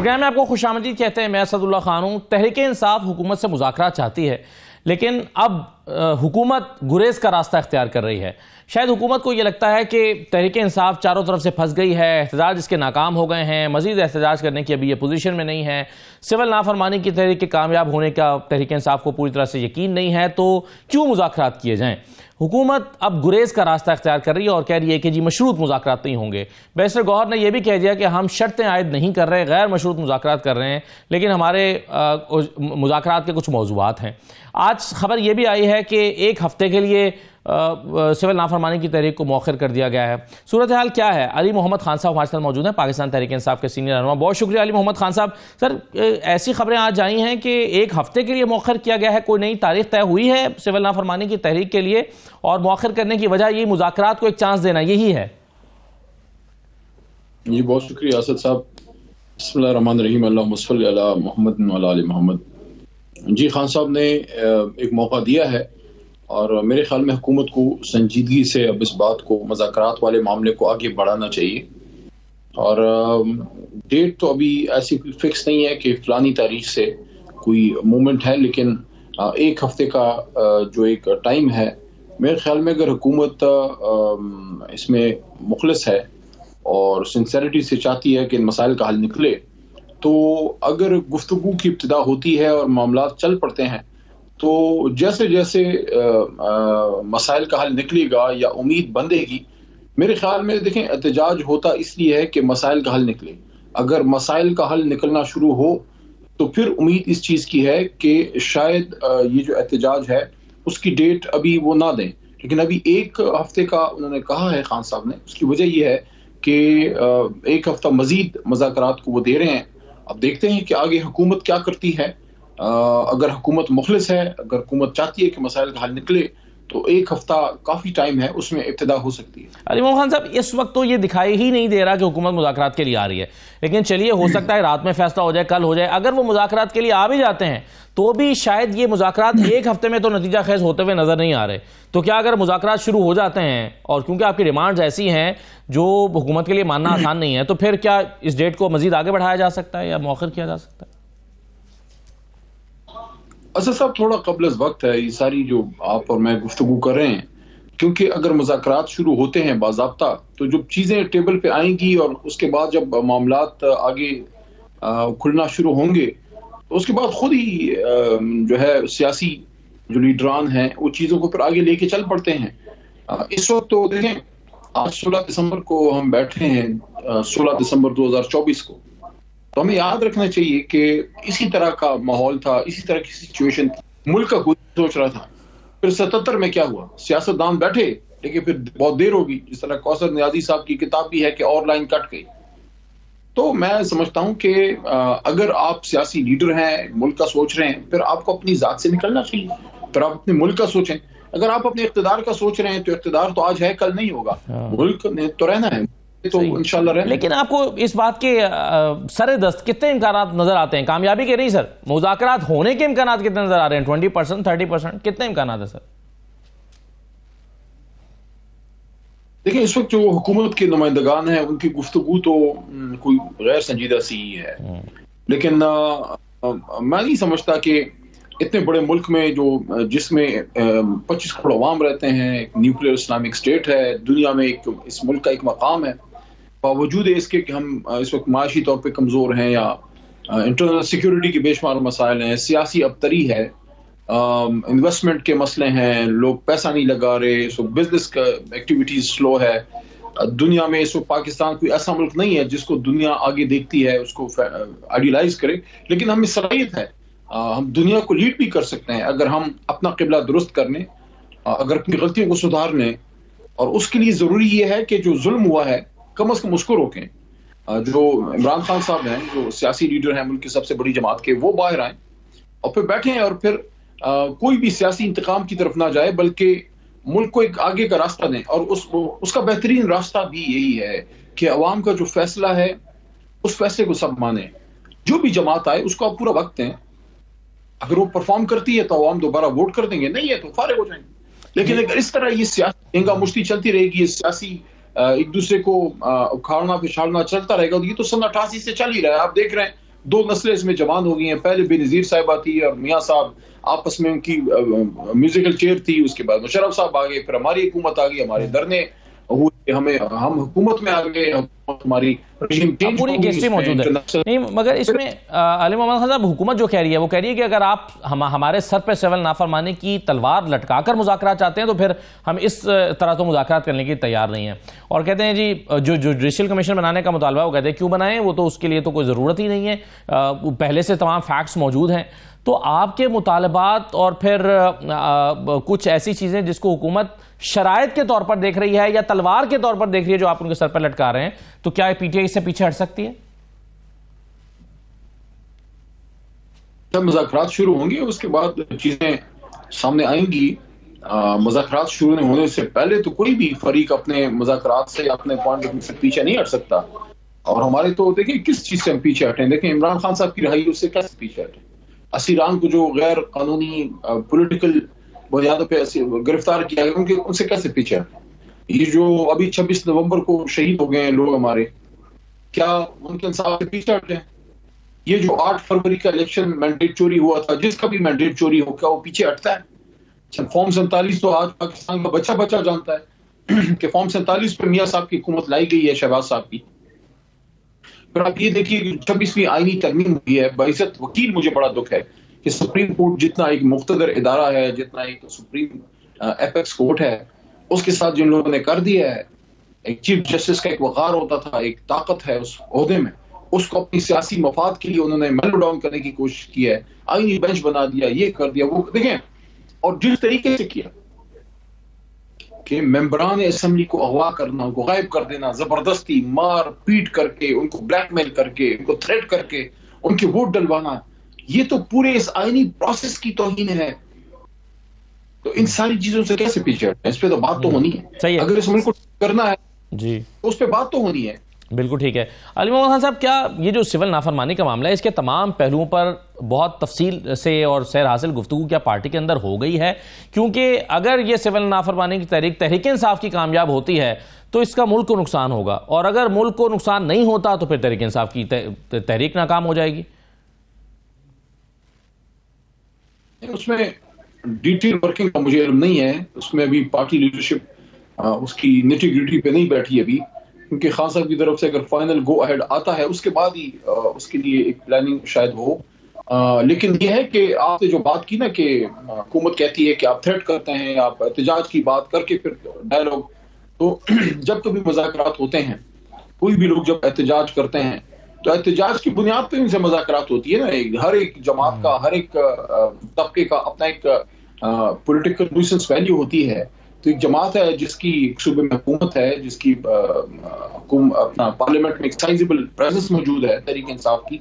Programme میں آپ کو خوش آمدید کہتے ہیں. میں اسد اللہ خان ہوں. تحریک انصاف حکومت سے مذاکرات چاہتی ہے، لیکن اب حکومت گریز کا راستہ اختیار کر رہی ہے. شاید حکومت کو یہ لگتا ہے کہ تحریک انصاف چاروں طرف سے پھنس گئی ہے، احتجاج اس کے ناکام ہو گئے ہیں، مزید احتجاج کرنے کی ابھی یہ پوزیشن میں نہیں ہے، سول نافرمانی کی تحریک کے کامیاب ہونے کا تحریک انصاف کو پوری طرح سے یقین نہیں ہے، تو کیوں مذاکرات کیے جائیں؟ حکومت اب گریز کا راستہ اختیار کر رہی ہے اور کہہ رہی ہے کہ جی مشروط مذاکرات نہیں ہوں گے. بیرسٹر گوہر نے یہ بھی کہہ دیا کہ ہم شرطیں عائد نہیں کر رہے، غیر مشروط مذاکرات کر رہے ہیں، لیکن ہمارے مذاکرات کے کچھ موضوعات ہیں. آج خبر یہ بھی آئی ہے کہ ایک ہفتے کے لیے سول نافرمانی کی تحریک کو مؤخر کر دیا گیا ہے. صورتحال کیا ہے؟ علی محمد خان صاحب ہمارے ساتھ موجود ہیں، پاکستان تحریک انصاف کے سینئر رہنما. بہت شکریہ علی محمد خان صاحب. سر، ایسی خبریں آج آئی ہیں کہ ایک ہفتے کے لیے مؤخر کیا گیا ہے، کوئی نئی تاریخ طے ہوئی ہے سول نافرمانی کی تحریک کے لیے، اور مؤخر کرنے کی وجہ یہی مذاکرات کو ایک چانس دینا یہی ہے؟ جی بہت شکریہ اسد صاحب. بسم اللہ الرحمن الرحیم. اللہم صلی علی محمد و علی محمد. جی خان صاحب نے ایک موقع دیا ہے اور میرے خیال میں حکومت کو سنجیدگی سے اب اس بات کو، مذاکرات والے معاملے کو آگے بڑھانا چاہیے. اور ڈیٹ تو ابھی ایسی فکس نہیں ہے کہ فلانی تاریخ سے کوئی مومنٹ ہے، لیکن ایک ہفتے کا جو ایک ٹائم ہے، میرے خیال میں اگر حکومت اس میں مخلص ہے اور سنسیریٹی سے چاہتی ہے کہ ان مسائل کا حل نکلے، تو اگر گفتگو کی ابتدا ہوتی ہے اور معاملات چل پڑتے ہیں، تو جیسے جیسے مسائل کا حل نکلے گا یا امید بندھے گی، میرے خیال میں دیکھیں احتجاج ہوتا اس لیے ہے کہ مسائل کا حل نکلے. اگر مسائل کا حل نکلنا شروع ہو تو پھر امید اس چیز کی ہے کہ شاید یہ جو احتجاج ہے اس کی ڈیٹ ابھی وہ نہ دیں. لیکن ابھی ایک ہفتے کا انہوں نے کہا ہے خان صاحب نے. اس کی وجہ یہ ہے کہ ایک ہفتہ مزید مذاکرات کو وہ دے رہے ہیں. اب دیکھتے ہیں کہ آگے حکومت کیا کرتی ہے. اگر حکومت مخلص ہے، اگر حکومت چاہتی ہے کہ مسائل کا حل نکلے، تو ایک ہفتہ کافی ٹائم ہے، اس میں ابتدا ہو سکتی ہے. علی محمد خان صاحب، اس وقت تو یہ دکھائی ہی نہیں دے رہا کہ حکومت مذاکرات کے لیے آ رہی ہے، لیکن چلیے ہو سکتا ہے رات میں فیصلہ ہو جائے، کل ہو جائے. اگر وہ مذاکرات کے لیے آ بھی جاتے ہیں تو بھی شاید یہ مذاکرات ایک ہفتے میں تو نتیجہ خیز ہوتے ہوئے نظر نہیں آ رہے. تو کیا اگر مذاکرات شروع ہو جاتے ہیں، اور کیونکہ آپ کی ڈیمانڈز ایسی ہیں جو حکومت کے لیے ماننا آسان نہیں ہے، تو پھر کیا اس ڈیٹ کو مزید آگے بڑھایا جا سکتا ہے یا مؤخر کیا جا سکتا ہے؟ اسد صاحب تھوڑا قبل از وقت ہے یہ ساری جو آپ اور میں گفتگو کر رہے ہیں، کیونکہ اگر مذاکرات شروع ہوتے ہیں باضابطہ تو جب چیزیں ٹیبل پہ آئیں گی اور اس کے بعد جب معاملات آگے کھلنا شروع ہوں گے، تو اس کے بعد خود ہی جو ہے سیاسی جو لیڈران ہیں وہ چیزوں کو پھر آگے لے کے چل پڑتے ہیں. اس وقت تو دیکھیں آج 16 دسمبر کو ہم بیٹھے ہیں، 16 دسمبر 2024 کو، تو ہمیں یاد رکھنا چاہیے کہ اسی طرح کا ماحول تھا، اسی طرح کی سچویشن تھی. ملک کا کوئی سوچ رہا تھا. پھر 77 میں کیا ہوا؟ سیاستدان بیٹھے لیکن پھر بہت دیر ہوگی. جس طرح کوثر نیازی صاحب کی کتاب بھی ہے کہ اور لائن کٹ گئی. تو میں سمجھتا ہوں کہ اگر آپ سیاسی لیڈر ہیں، ملک کا سوچ رہے ہیں، پھر آپ کو اپنی ذات سے نکلنا چاہیے، پھر آپ اپنے ملک کا سوچیں. اگر آپ اپنے اقتدار کا سوچ رہے ہیں تو اقتدار تو آج ہے، کل نہیں ہوگا. ملک نے تو رہنا ہے، تو انشاءاللہ رہنا. لیکن آپ کو اس بات کے سر دست کتنے امکانات نظر آتے ہیں کامیابی کے؟ نہیں سر، مذاکرات ہونے کے امکانات کتنے نظر آ رہے ہیں؟ 20%، 30%، کتنے امکانات ہیں سر؟ دیکھیں اس وقت جو حکومت کے نمائندگان ہیں ان کی گفتگو تو کوئی غیر سنجیدہ سی ہی ہے. لیکن میں نہیں سمجھتا کہ اتنے بڑے ملک میں جس میں 25 کروڑ عوام رہتے ہیں، ایک نیوکلیر اسلامک اسٹیٹ ہے، دنیا میں اس ملک کا ایک مقام ہے، باوجود اس کے کہ ہم اس وقت معاشی طور پہ کمزور ہیں یا انٹرنل سیکیورٹی کے بے شمار مسائل ہیں، سیاسی ابتری ہے، انویسٹمنٹ کے مسئلے ہیں، لوگ پیسہ نہیں لگا رہے، اس وقت بزنس کا ایکٹیویٹیز سلو ہے. دنیا میں اس وقت پاکستان کوئی ایسا ملک نہیں ہے جس کو دنیا آگے دیکھتی ہے، اس کو آئیڈیلائز کرے، لیکن ہمیں صلاحیت ہے، ہم دنیا کو لیڈ بھی کر سکتے ہیں اگر ہم اپنا قبلہ درست کرنے، اگر اپنی غلطیوں کو سدھارنے. اور اس کے لیے ضروری یہ ہے کہ جو ظلم ہوا ہے کم از کم اس کو روکیں. جو عمران خان صاحب ہیں، جو سیاسی لیڈر ہیں ملک کی سب سے بڑی جماعت کے، وہ باہر آئیں اور پھر بیٹھیں اور پھر کوئی بھی سیاسی انتقام کی طرف نہ جائے، بلکہ ملک کو ایک آگے کا راستہ دیں. اور اس کا بہترین راستہ بھی یہی ہے کہ عوام کا جو فیصلہ ہے اس فیصلے کو سب مانیں. جو بھی جماعت آئے اس کو آپ پورا وقت دیں. اگر وہ پرفارم کرتی ہے تو عوام دوبارہ ووٹ کر دیں گے، نہیں ہے تو فارغ ہو جائیں گے. لیکن اگر اس طرح یہ سیاسی انگا مشتی چلتی رہے گی، یہ سیاسی ایک دوسرے کو اکھاڑنا پچھاڑنا چلتا رہے گا، تو یہ تو 88 سے چل ہی رہا ہے. آپ دیکھ رہے ہیں دو نسلیں اس میں جوان ہو گئی ہیں. پہلے بے نظیر صاحبہ تھی اور میاں صاحب آپس میں ان کی میوزیکل چیئر تھی. اس کے بعد مشرف صاحب آ گئے, پھر ہماری حکومت آ گئی, ہمارے دھرنے ہوئے, ہم حکومت میں آ گئے, ہماری رجیم چینج پوری ہسٹری موجود ہے. نہیں مگر اس میں علی محمد خان صاحب حکومت جو کہہ رہی ہے وہ کہہ رہی ہے کہ اگر آپ ہمارے سر پہ سول نافرمانی کی تلوار لٹکا کر مذاکرات چاہتے ہیں تو پھر ہم اس طرح تو مذاکرات کرنے کی تیار نہیں ہیں. اور کہتے ہیں جی جو جوڈیشل کمیشن بنانے کا مطالبہ وہ کہتے ہیں کیوں بنائیں, وہ تو اس کے لیے تو کوئی ضرورت ہی نہیں ہے, پہلے سے تمام فیکٹس موجود ہیں. تو آپ کے مطالبات اور پھر کچھ ایسی چیزیں جس کو حکومت شرائط کے طور پر دیکھ رہی ہے یا تلوار کے طور پر دیکھ رہی ہے جو آپ ان کے سر پر لٹکا رہے ہیں, تو کیا پی ٹی آئی اس سے پیچھے ہٹ سکتی ہے؟ جب مذاکرات شروع ہوں گے اس کے بعد چیزیں سامنے آئیں گی. مذاکرات شروع ہونے سے پہلے تو کوئی بھی فریق اپنے مذاکرات سے اپنے پوائنٹ سے پیچھے نہیں ہٹ سکتا. اور ہمارے تو دیکھیں کس چیز سے ہم پیچھے ہٹیں, دیکھیں عمران خان صاحب کی رہائی اس سے کیسے پیچھے ہٹیں, اسیران کو جو غیر قانونی پولیٹیکل بنیادوں پہ گرفتار کیا گیا ان سے کیسے پیچھے ہٹیں. یہ جو ابھی 26 نومبر کو شہید ہو گئے ہیں لوگ ہمارے, کیا ان کے انصاف سے پیچھے ہٹیں؟ یہ جو 8 فروری کا الیکشن مینڈیٹ چوری ہوا تھا, جس کا بھی مینڈیٹ چوری ہو کیا وہ پیچھے ہٹتا ہے؟ فارم 47 تو آج پاکستان کا بچہ جانتا ہے کہ فارم 47 پہ میاں صاحب کی حکومت لائی گئی ہے, شہباز صاحب کی. پھر آپ یہ دیکھیے کہ 26ویں آئینی ترمیم ہوئی ہے. باعزت وکیل مجھے بڑا دکھ ہے کہ سپریم کورٹ جتنا ایک مقتدر ادارہ ہے, جتنا ایک سپریم ایپیکس کورٹ ہے, اس کے ساتھ جن لوگوں نے کر دیا ہے. ایک چیف جسٹس کا ایک وقار ہوتا تھا, ایک طاقت ہے اس عہدے میں, اس کو اپنی سیاسی مفاد کے لیے انہوں نے میلو ڈاؤن کرنے کی کوشش کی ہے. آئینی بینچ بنا دیا, یہ کر دیا, وہ دیکھیں. اور جس طریقے سے کیا کہ ممبران اسمبلی کو اغوا کرنا, ان کو غائب کر دینا, زبردستی مار پیٹ کر کے, ان کو بلیک میل کر کے, ان کو تھریٹ کر کے ان کے ووٹ ڈلوانا, یہ تو پورے اس آئینی پروسیس کی توہین ہے. تو ان ساری چیزوں سے کیسے پیچھے ہٹیں؟ اس پہ تو بات تو ہونی ہے. اگر اس ملک کو کرنا ہے جی تو اس پہ بات تو ہونی ہے. بالکل ٹھیک ہے. علی محمد خان صاحب, کیا یہ جو سول نافرمانی کا معاملہ ہے اس کے تمام پہلوؤں پر بہت تفصیل سے اور سیر حاصل گفتگو کیا پارٹی کے اندر ہو گئی ہے؟ کیونکہ اگر یہ سول نافرمانی کی تحریک انصاف کی کامیاب ہوتی ہے تو اس کا ملک کو نقصان ہوگا, اور اگر ملک کو نقصان نہیں ہوتا تو پھر تحریک انصاف کی تحریک ناکام ہو جائے گی. اس میں ڈیٹیل ورکنگ کا مجھے علم نہیں ہے, اس میں ابھی پارٹی لیڈرشپ اس کی نیٹی گریٹی پہ نہیں بیٹھی ابھی, کیونکہ خان صاحب کی طرف سے اگر فائنل گو اہیڈ آتا ہے اس کے بعد ہی اس کے لیے ایک پلاننگ شاید ہو. لیکن یہ ہے کہ آپ نے جو بات کی نا کہ حکومت کہتی ہے کہ آپ تھریٹ کرتے ہیں, آپ احتجاج کی بات کر کے پھر ڈائلاگ, تو جب کبھی مذاکرات ہوتے ہیں, کوئی بھی لوگ جب احتجاج کرتے ہیں تو احتجاج کی بنیاد پہ ان سے مذاکرات ہوتی ہے نا. ہر ایک جماعت کا, ہر ایک طبقے کا اپنا ایک پولیٹیکل نیوسنس ویلیو ہوتی ہے. تو ایک جماعت ہے جس کی صوبے میں حکومت ہے, جس کی اپنا پارلیمنٹ میں ایک سائزیبل پریزنس موجود ہے تحریک انصاف کی,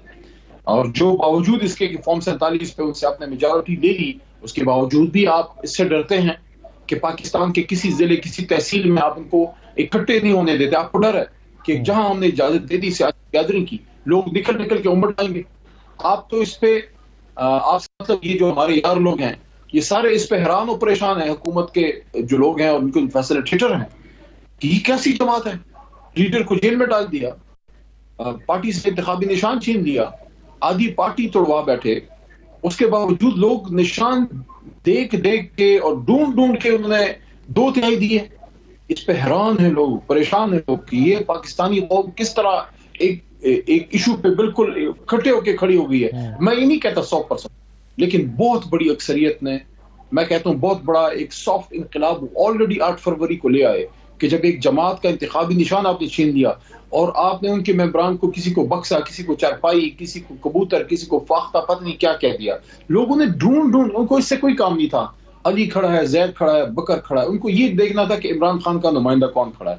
اور جو باوجود اس کے کہ فارم 47 پہ ان سے آپ نے میجورٹی لے لی, اس کے باوجود بھی آپ اس سے ڈرتے ہیں کہ پاکستان کے کسی ضلع, کسی تحصیل میں آپ ان کو اکٹھے نہیں ہونے دیتے. آپ کو ڈر ہے کہ جہاں ہم نے اجازت دے دی سیاسی گیدرنگ کی, لوگ نکل کے امٹ آئیں گے. آپ تو اس پہ آپ مطلب یہ جو ہمارے یار لوگ ہیں یہ سارے اس پہ حیران و پریشان ہیں, حکومت کے جو لوگ ہیں اور ان کے فیسلیٹیٹر ہیں, کہ یہ کیسی جماعت ہے. لیڈر کو جیل میں ڈال دیا, پارٹی سے انتخابی نشان چھین لیا, آدھی پارٹی توڑوا بیٹھے, اس کے باوجود لوگ نشان دیکھ کے اور ڈھونڈ کے انہوں نے 2/3 دیے. اس پہ حیران ہیں لوگ, پریشان ہیں لوگ کہ یہ پاکستانی قوم کس طرح ایک ایشو پہ بالکل کھٹے ہو کے کھڑی ہو گئی ہے. میں یہ نہیں کہتا 100%, لیکن بہت بڑی اکثریت نے, میں کہتا ہوں بہت بڑا ایک سافٹ انقلاب آلریڈی 8 فروری کو لے آئے, کہ جب ایک جماعت کا انتخابی نشان آپ نے چھین لیا اور آپ نے ان کے ممبران کو کسی کو بکسا, کسی کو چارپائی, کسی کو کبوتر, کسی کو فاختہ, پتہ نہیں کیا کہہ دیا. لوگوں نے ڈھونڈ ان کو اس سے کوئی کام نہیں تھا. علی کھڑا ہے, زید کھڑا ہے, بکر کھڑا ہے, ان کو یہ دیکھنا تھا کہ عمران خان کا نمائندہ کون کھڑا ہے.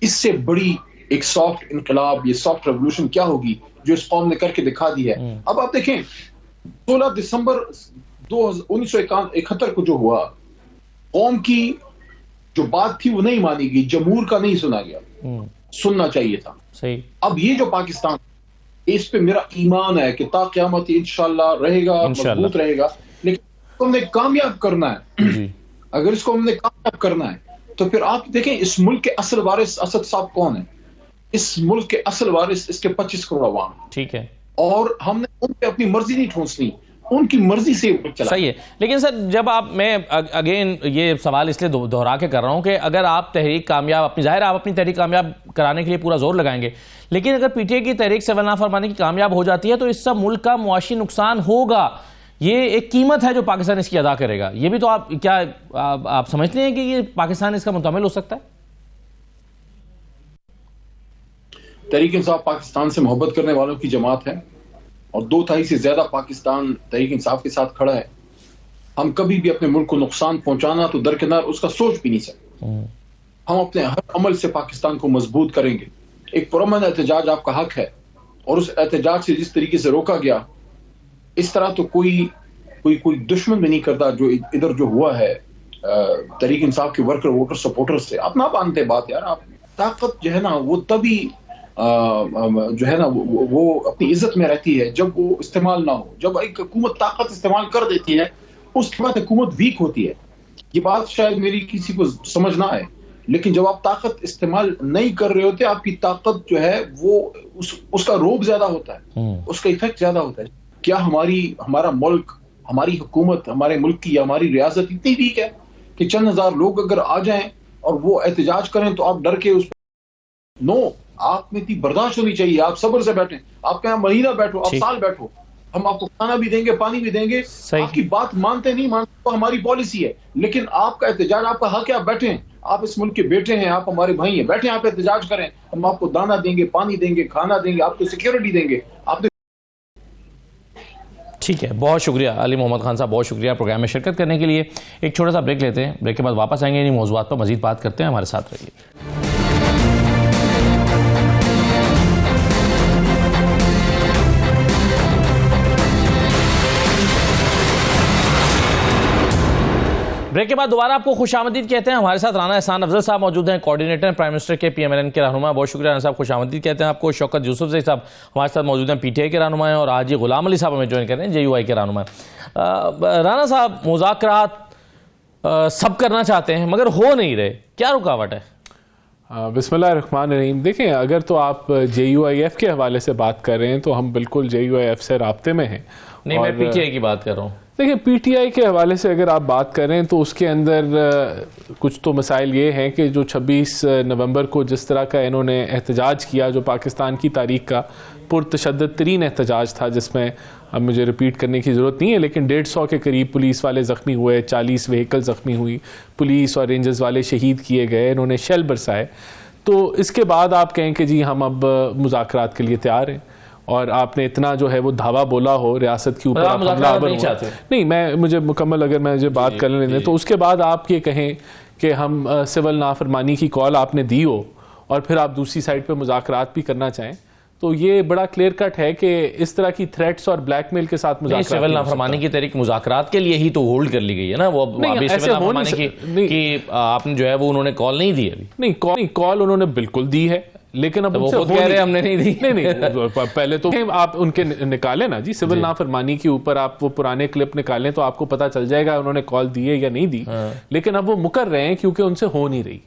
اس سے بڑی ایک سافٹ انقلاب, یہ سافٹ ریولوشن کیا ہوگی جو اس قوم نے کر کے دکھا دی ہے. اب آپ دیکھیں 16 دسمبر 1971 کو جو ہوا, قوم کی جو بات تھی وہ نہیں مانی گئی, جمہور کا نہیں سنا گیا, سننا چاہیے تھا. صحیح. اب یہ جو پاکستان, اس پہ میرا ایمان ہے کہ تا قیامت انشاءاللہ رہے گا, مضبوط رہے گا. لیکن ہم نے کامیاب کرنا ہے, اگر اس کو ہم نے کامیاب کرنا ہے تو پھر آپ دیکھیں اس ملک کے اصل وارث اسد صاحب کون ہیں. اس ملک کے اصل وارث اس کے 25 کروڑ عوام. ٹھیک ہے. اور ہم نے ان پہ اپنی مرضی نہیں ٹھونسنی، ان کی مرضی سے چلا. صحیح ہے. لیکن سر جب میں اگین یہ سوال اس لیے دہرا کے کر رہا ہوں کہ اگر آپ تحریک کامیاب، اپنی ظاہر آپ اپنی تحریک کامیاب کرانے کے لیے پورا زور لگائیں گے، لیکن اگر پی ٹی آئی کی تحریک سول نافرمانی کی کامیاب ہو جاتی ہے تو اس سے ملک کا معاشی نقصان ہوگا. یہ ایک قیمت ہے جو پاکستان اس کی ادا کرے گا. یہ بھی تو آپ سمجھتے ہیں کہ یہ پاکستان اس کا متحمل ہو سکتا ہے؟ تحریک انصاف پاکستان سے محبت کرنے والوں کی جماعت ہے اور 2/3 سے زیادہ پاکستان تحریک انصاف کے ساتھ کھڑا ہے. ہم کبھی بھی اپنے ملک کو نقصان پہنچانا تو درکنار اس کا سوچ بھی نہیں سکتے. ہم اپنے ہر عمل سے پاکستان کو مضبوط کریں گے. ایک پرامن احتجاج آپ کا حق ہے اور اس احتجاج سے جس طریقے سے روکا گیا، اس طرح تو کوئی دشمن بھی نہیں کرتا. جو ادھر جو ہوا ہے تحریک انصاف کے ورکر ووٹر سپورٹر سے، آپ نہ مانتے بات یار. آپ طاقت جو ہے نا وہ تبھی جو ہے نا وہ اپنی عزت میں رہتی ہے جب وہ استعمال نہ ہو. جب ایک حکومت طاقت استعمال کر دیتی ہے اس کے بعد حکومت ویک ہوتی ہے. یہ بات شاید میری کسی کو سمجھ نہ آئے، لیکن جب آپ طاقت استعمال نہیں کر رہے ہوتے، آپ کی طاقت جو ہے وہ اس کا روب زیادہ ہوتا ہے، اس کا ایفیکٹ زیادہ ہوتا ہے. کیا ہمارا ملک، ہماری حکومت، ہمارے ملک کی یا ہماری ریاست اتنی ویک ہے کہ چند ہزار لوگ اگر آ جائیں اور وہ احتجاج کریں تو آپ ڈر کے اس نو، آپ میں اتنی برداشت ہونی چاہیے. آپ صبر سے بیٹھیں، آپ کہاں مہینہ بیٹھو، آپ سال بیٹھو، ہم آپ کو کھانا بھی دیں گے، پانی بھی دیں گے. آپ کی بات مانتے نہیں مانتے تو ہماری پالیسی ہے، لیکن آپ کا احتجاج آپ کا حق ہے. آپ بیٹھیں، آپ اس ملک کے بیٹے ہیں، آپ ہمارے بھائی ہیں، بیٹھیں، آپ احتجاج کریں. ہم آپ کو دانا دیں گے، پانی دیں گے، کھانا دیں گے، آپ کو سیکیورٹی دیں گے. آپ نے ٹھیک ہے. بہت شکریہ علی محمد خان صاحب، بہت شکریہ پروگرام میں شرکت کرنے کے لیے. ایک چھوٹا سا بریک لیتے ہیں، بریک کے بعد واپس آئیں گے. انہیں موضوعات پر مزید بات کرتے ہیں، ہمارے ساتھ رہیے. بریک کے بعد دوبارہ آپ کو خوش آمدید کہتے ہیں. ہمارے ساتھ رانا احسان افضل صاحب موجود ہیں، کوارڈینیٹر پرائم منسٹر کے پی ایم ایل این کے رہنما. بہت شکریہ رانا صاحب، خوش آمدید کہتے ہیں آپ کو. شوکت یوسف زئی صاحب ہمارے ساتھ موجود ہیں، پی ٹی آئی کے رہنما ہیں، اور آج غلام علی صاحب ہمیں جوائن کر رہے ہیں، جے یو آئی کے رہنما ہیں. رانا صاحب، مذاکرات سب کرنا چاہتے ہیں مگر ہو نہیں رہے، کیا رکاوٹ ہے؟ بسم اللہ الرحمن الرحیم. دیکھیں، اگر تو آپ جے یو آئی ایف کے حوالے سے بات کر رہے ہیں تو ہم بالکل جے یو آئی ایف سے رابطے میں ہیں. نہیں، میں پی ٹی آئی کی بات کر رہا ہوں. دیکھیں، پی ٹی آئی کے حوالے سے اگر آپ بات کریں تو اس کے اندر کچھ تو مسائل یہ ہیں کہ جو 26 نومبر کو جس طرح کا انہوں نے احتجاج کیا، جو پاکستان کی تاریخ کا پرتشدد ترین احتجاج تھا، جس میں اب مجھے ریپیٹ کرنے کی ضرورت نہیں ہے، لیکن 150 کے قریب پولیس والے زخمی ہوئے، 40 وہیکل زخمی ہوئی، پولیس اور رینجرز والے شہید کیے گئے، انہوں نے شیل برسائے. تو اس کے بعد آپ کہیں کہ جی ہم اب مذاکرات کے لیے تیار ہیں، اور آپ نے اتنا جو ہے وہ دھاوا بولا ہو ریاست کے اوپر، نہیں، مجھے مکمل اگر مجھے بات کر لیں تو اس کے بعد آپ یہ کہیں کہ ہم سول نافرمانی کی کال آپ نے دی ہو اور پھر آپ دوسری سائڈ پہ مذاکرات بھی کرنا چاہیں، تو یہ بڑا کلیئر کٹ ہے کہ اس طرح کی تھریٹس اور بلیک میل کے ساتھ مذاکرات. سول نافرمانی کی تحریک مذاکرات کے لیے ہی تو ہولڈ کر لی گئی ہے نا. وہ سول نافرمانی کی آپ نے جو ہے وہ انہوں نے کال نہیں دی ابھی. نہیں، کال انہوں نے بالکل دی ہے، لیکن اب وہ خود کہہ رہے ہیں ہم نے نہیں دی. نہیں، پہلے تو آپ ان کے نکالیں نا جی، سول نافرمانی کے اوپر آپ وہ پرانے کلپ نکالیں تو آپ کو پتا چل جائے گا انہوں نے کال دی ہے یا نہیں دی. لیکن اب وہ مکر رہے ہیں کیونکہ ان سے ہو نہیں رہی،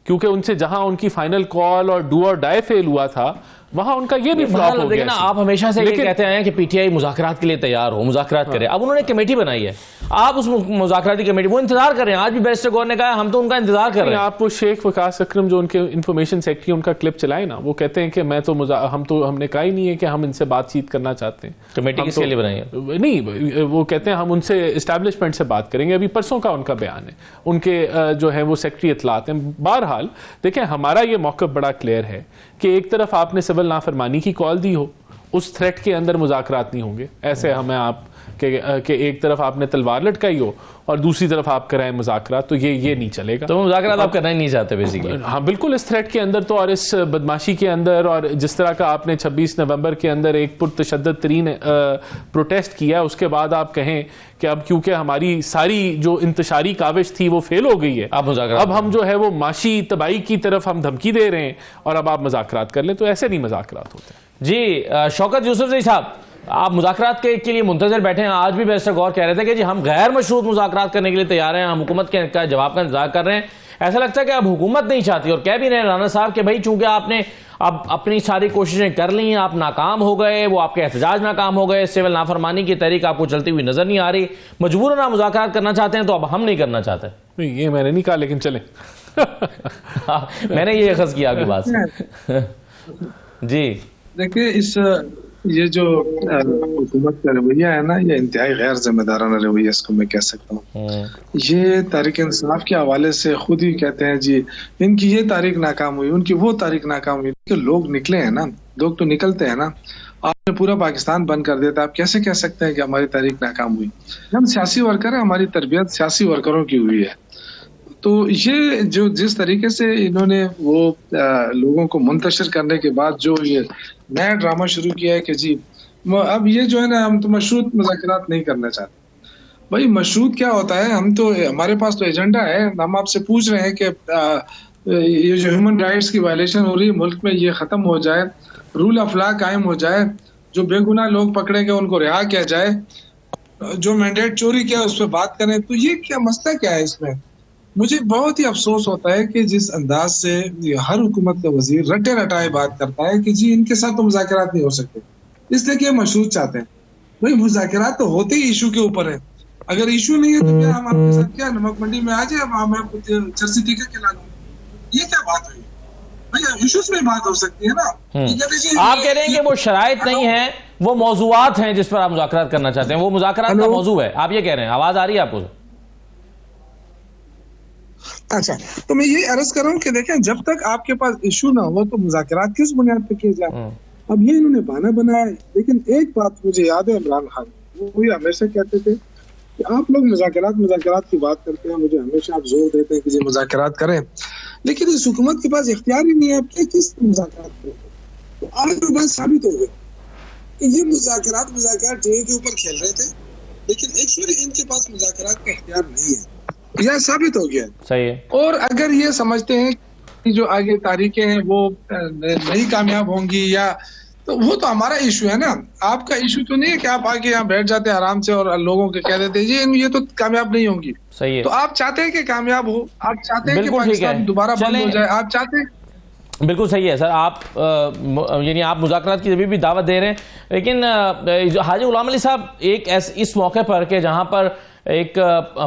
کیونکہ ان سے جہاں ان کی فائنل کال اور ڈو اور ڈائی فیل ہوا تھا وہاں ان کا یہ بھی فلاپ ہو گیا. آپ ہمیشہ سے یہ کہتے ہیں کہ پی ٹی آئی مذاکرات کے لیے تیار ہو، مذاکرات کرے. اب انہوں نے کمیٹی بنائی ہے، آپ اس مذاکراتی کمیٹی وہ انتظار کر رہے ہیں. آج بھی بیرسٹر گور نے کہا ہم تو ان کا انتظار کر رہے ہیں. آپ وہ شیخ وقاص اکرم جو ان کے انفارمیشن سیکرٹری، ان کا کلپ چلائے نا، وہ کہتے ہیں کہ ہم نے کہا ہی نہیں ہے کہ ہم ان سے بات چیت کرنا چاہتے ہیں. کمیٹی کس کے لیے بنائی ہے؟ نہیں، وہ کہتے ہیں ہم ان سے اسٹیبلشمنٹ سے بات کریں گے. ابھی پرسوں کا ان کا بیان ہے، ان کے جو ہے وہ سیکرٹری اطلاعات ہیں. بہرحال دیکھیں، ہمارا یہ موقف بڑا کلیئر ہے کہ ایک طرف آپ نے سول نافرمانی کی کال دی ہو، اس تھریٹ کے اندر مذاکرات نہیں ہوں گے. ایسے ہمیں آپ کہ ایک طرف آپ نے تلوار لٹکائی ہو اور دوسری طرف آپ کرائیں مذاکرات، تو یہ نہیں چلے گا. تو مذاکرات آپ کرنا ہی نہیں چاہتے بیسیکلی؟ ہاں بالکل، اس تھریٹ کے اندر تو، اور اس بدماشی کے اندر، اور جس طرح کا آپ نے 26 نومبر کے اندر ایک پرتشدد ترین پروٹیسٹ کیا، اس کے بعد آپ کہیں کہ اب کیونکہ ہماری ساری جو انتشاری کاوش تھی وہ فیل ہو گئی ہے، اب ہم جو ہے وہ معاشی تباہی کی طرف ہم دھمکی دے رہے ہیں اور اب آپ مذاکرات کر لیں، تو ایسے نہیں مذاکرات ہوتے. جی شوکت یوسف زئی صاحب، آپ مذاکرات کے لیے منتظر بیٹھے ہیں. آج بھی بیرسٹر غور کہہ رہے تھے کہ جی ہم غیر مشروط مذاکرات کرنے کے لیے تیار ہیں, ہم حکومت کے جواب کا انتظار کر رہے ہیں. ایسا لگتا ہے کہ اب حکومت نہیں چاہتی, اور کہہ بھی رہے ہیں رانا صاحب کہ بھائی چونکہ آپ نے اب اپنی ساری کوششیں کر لی ہیں, آپ ناکام ہو گئے, وہ آپ کے احتجاج ناکام ہو گئے, سول نافرمانی کی تحریک آپ کو چلتی ہوئی نظر نہیں آ رہی, مجبوراً آپ مذاکرات کرنا چاہتے ہیں, تو اب ہم نہیں کرنا چاہتے. یہ میں نے نہیں کہا, لیکن چلیں. میں نے یہ اخذ کیا آپ کی بات سے. جی دیکھیں, یہ جو حکومت کا رویہ ہے نا, یہ انتہائی غیر ذمہ دارانہ رویہ اس کو میں کہہ سکتا ہوں. یہ تحریک انصاف کے حوالے سے خود ہی کہتے ہیں جی ان کی یہ تحریک ناکام ہوئی, ان کی وہ تحریک ناکام ہوئی. کہ لوگ نکلے ہیں نا, لوگ تو نکلتے ہیں نا. آپ نے پورا پاکستان بند کر دیتا, آپ کیسے کہہ سکتے ہیں کہ ہماری تحریک ناکام ہوئی؟ ہم سیاسی ورکر ہیں, ہماری تربیت سیاسی ورکروں کی ہوئی ہے. تو یہ جو جس طریقے سے انہوں نے وہ لوگوں کو منتشر کرنے کے بعد جو یہ نیا ڈرامہ شروع کیا ہے کہ جی اب یہ جو ہے نا ہم تو مشروط مذاکرات نہیں کرنا چاہتے. بھائی مشروط کیا ہوتا ہے؟ ہم تو ہمارے پاس تو ایجنڈا ہے. ہم آپ سے پوچھ رہے ہیں کہ یہ جو ہیومن رائٹس کی وائلیشن ہو رہی ہے ملک میں, یہ ختم ہو جائے, رول آف لا قائم ہو جائے, جو بے گناہ لوگ پکڑے گئے ان کو رہا کیا جائے, جو مینڈیٹ چوری کیا اس پہ بات کریں. تو یہ کیا مسئلہ کیا ہے اس میں؟ مجھے بہت ہی افسوس ہوتا ہے کہ جس انداز سے ہر حکومت کا وزیر رٹے رٹائے بات کرتا ہے کہ جی ان کے ساتھ تو مذاکرات نہیں ہو سکتے, اس لیے کہ مشروط چاہتے ہیں. بھائی مذاکرات تو ہوتے ہی ایشو کے اوپر ہے. اگر ایشو نہیں ہے تو کیا ہم آپ کے ساتھ کیا نمک منڈی میں آ جائے, ہم چرسی ٹکٹ کھلا دیں؟ یہ کیا بات ہوئی؟ بھائی ایشوز میں بات ہو سکتی ہے نا. آپ کہہ رہے ہیں کہ وہ شرائط نہیں ہیں, وہ موضوعات ہیں جس پر آپ مذاکرات کرنا چاہتے ہیں, وہ مذاکرات کا موضوع ہے, آپ یہ کہہ رہے ہیں. آواز آ رہی ہے آپ کو؟ اچھا, تو میں یہ عرض کر رہا ہوں کہ دیکھیں جب تک آپ کے پاس ایشو نہ ہو تو مذاکرات کس بنیاد پہ کیے جائیں؟ اب یہ انہوں نے بہانہ بنایا ہے. لیکن ایک بات مجھے یاد ہے, عمران خان وہ ہمیشہ کہتے تھے کہ آپ لوگ مذاکرات کی بات کرتے ہیں, مجھے ہمیشہ آپ زور دیتے ہیں کہ یہ مذاکرات کریں, لیکن اس حکومت کے پاس اختیار ہی نہیں ہے آپ کس مذاکرات کریں. تو آج وہ بات ثابت ہو گئی کہ یہ مذاکرات ٹی وی کے اوپر کھیل رہے تھے, لیکن ایکچولی ان کے پاس مذاکرات کا اختیار نہیں ہے. یہ ثابت ہو گیا. صحیح ہے. اور اگر یہ سمجھتے ہیں کہ جو آگے تاریخیں ہیں وہ نہیں کامیاب ہوں گی, یا تو وہ تو ہمارا ایشو ہے نا. آپ کا ایشو تو نہیں ہے کہ آپ آگے یہاں بیٹھ جاتے ہیں آرام سے اور لوگوں کے کہہ دیتے ہیں یہ تو کامیاب نہیں ہوں گی. صحیح ہے. تو آپ چاہتے ہیں کہ کامیاب ہو, آپ چاہتے ہیں کہ پاکستان دوبارہ بند ہو جائے, آپ چاہتے ہیں. بالکل صحیح ہے سر. آپ یعنی آپ مذاکرات کی بھی دعوت دے رہے ہیں, لیکن حاجی غلام علی صاحب ایک اس موقع پر کہ جہاں پر ایک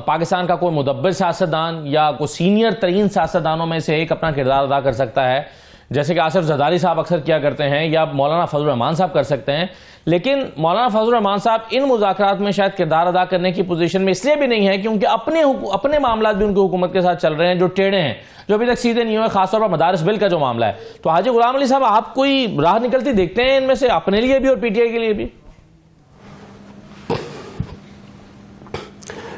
پاکستان کا کوئی مدبر سیاستدان یا کوئی سینئر ترین سیاستدانوں میں سے ایک اپنا کردار ادا کر سکتا ہے, جیسے کہ آصف زرداری صاحب اکثر کیا کرتے ہیں, یا مولانا فضل الرحمان صاحب کر سکتے ہیں, لیکن مولانا فضل الرحمان صاحب ان مذاکرات میں شاید کردار ادا کرنے کی پوزیشن میں اس لیے بھی نہیں ہے کیونکہ اپنے معاملات بھی ان کی حکومت کے ساتھ چل رہے ہیں جو ٹیڑھے ہیں, جو ابھی تک سیدھے نہیں ہوئے, خاص طور پر مدارس بل کا جو معاملہ ہے. تو حاجی غلام علی صاحب آپ کوئی راہ نکلتی دیکھتے ہیں ان میں سے, اپنے لیے بھی اور پی ٹی آئی کے لیے بھی؟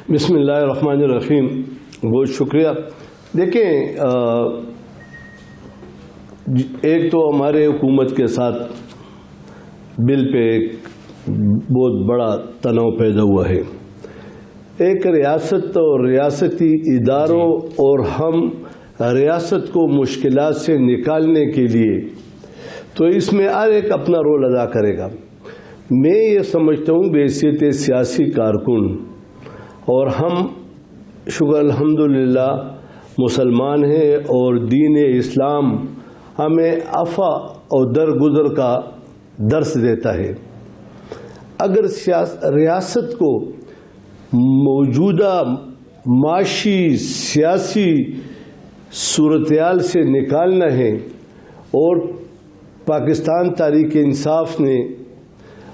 بسم اللہ الرحمن الرحیم. بہت شکریہ. دیکھیں, ایک تو ہمارے حکومت کے ساتھ بل پہ ایک بہت بڑا تناؤ پیدا ہوا ہے. ایک ریاست اور ریاستی اداروں اور ہم ریاست کو مشکلات سے نکالنے کے لیے, تو اس میں ہر ایک اپنا رول ادا کرے گا. میں یہ سمجھتا ہوں بحیثیت سیاسی کارکن, اور ہم شکر الحمدللہ مسلمان ہیں اور دین اسلام ہمیں عفا اور درگزر کا درس دیتا ہے. اگر ریاست کو موجودہ معاشی سیاسی صورتحال سے نکالنا ہے, اور پاکستان تحریک انصاف نے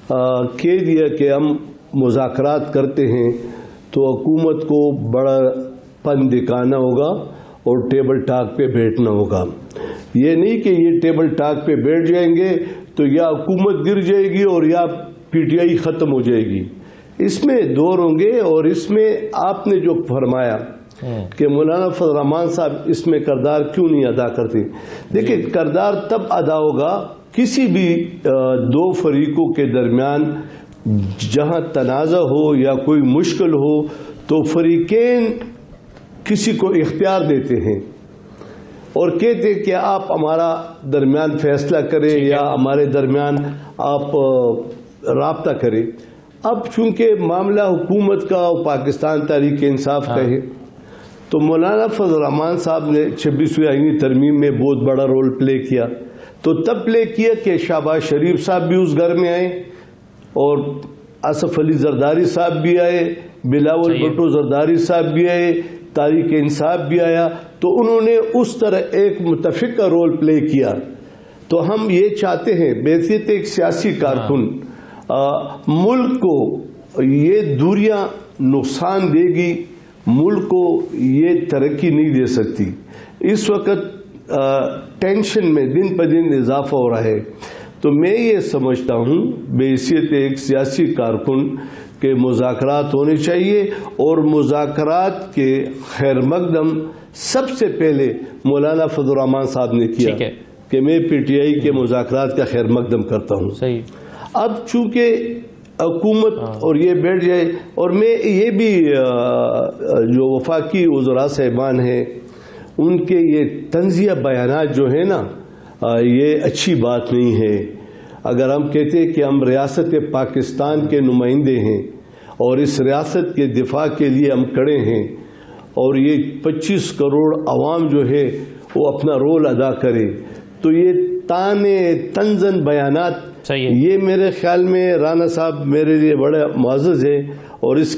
کہہ دیا کہ ہم مذاکرات کرتے ہیں, تو حکومت کو بڑا پن دکھانا ہوگا اور ٹیبل ٹاک پہ بیٹھنا ہوگا. یہ نہیں کہ یہ ٹیبل ٹاک پہ بیٹھ جائیں گے تو یا حکومت گر جائے گی اور یا پی ٹی آئی ختم ہو جائے گی. اس میں دور ہوں گے. اور اس میں آپ نے جو فرمایا کہ مولانا فضل الرحمان صاحب اس میں کردار کیوں نہیں ادا کرتے, دیکھیں کردار تب ادا ہوگا کسی بھی دو فریقوں کے درمیان جہاں تنازع ہو یا کوئی مشکل ہو, تو فریقین کسی کو اختیار دیتے ہیں اور کہتے ہیں کہ آپ ہمارا درمیان فیصلہ کریں یا ہمارے درمیان آپ رابطہ کرے. اب چونکہ معاملہ حکومت کا اور پاکستان تحریک انصاف کا ہے تو مولانا فضل الرحمان صاحب نے 26ویں آئینی ترمیم میں بہت بڑا رول پلے کیا. تو تب پلے کیا کہ شہباز شریف صاحب بھی اس گھر میں آئے اور آصف علی زرداری صاحب بھی آئے, بلاول بھٹو زرداری صاحب بھی آئے, تحریک انصاف بھی آیا. تو انہوں نے اس طرح ایک متفقہ رول پلے کیا. تو ہم یہ چاہتے ہیں بحیثیت ایک سیاسی کارکن, ملک کو یہ دوریاں نقصان دے گی, ملک کو یہ ترقی نہیں دے سکتی. اس وقت ٹینشن میں دن پہ دن اضافہ ہو رہا ہے. تو میں یہ سمجھتا ہوں بحیثیت ایک سیاسی کارکن کہ مذاکرات ہونے چاہیے, اور مذاکرات کے خیر مقدم سب سے پہلے مولانا فضل الرحمان صاحب نے کیا کہ میں پی ٹی آئی کے مذاکرات کا خیر مقدم کرتا ہوں. صحیح. اب چونکہ حکومت اور یہ بیٹھ جائے, اور میں یہ بھی جو وفاقی وزراء صاحبان ہیں ان کے یہ تنزیہ بیانات جو ہیں نا, یہ اچھی بات نہیں ہے. اگر ہم کہتے ہیں کہ ہم ریاست پاکستان کے نمائندے ہیں اور اس ریاست کے دفاع کے لیے ہم کھڑے ہیں, اور یہ 25 کروڑ عوام جو ہے وہ اپنا رول ادا کرے, تو یہ تانے تنزن بیانات یہ میرے خیال میں رانا صاحب میرے لیے بڑے معزز ہیں, اور اس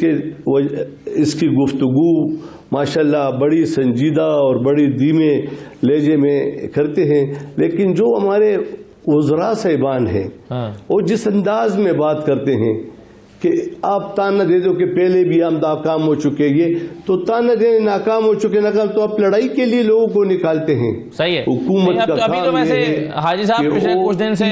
کی گفتگو ماشاءاللہ بڑی سنجیدہ اور بڑی دھیمے لہجے میں کرتے ہیں. لیکن جو ہمارے وزراء صاحبان ہیں وہ جس انداز میں بات کرتے ہیں کہ آپ تانا دے دو کہ پہلے بھی ہم ناکام ہو چکے, یہ تو تانا دینے ناکام ہو چکے تو آپ لڑائی کے لیے لوگوں کو نکالتے ہیں. صحیح ہے. حکومت کا ابھی تو ویسے حاجی صاحب پچھلے کچھ دن سے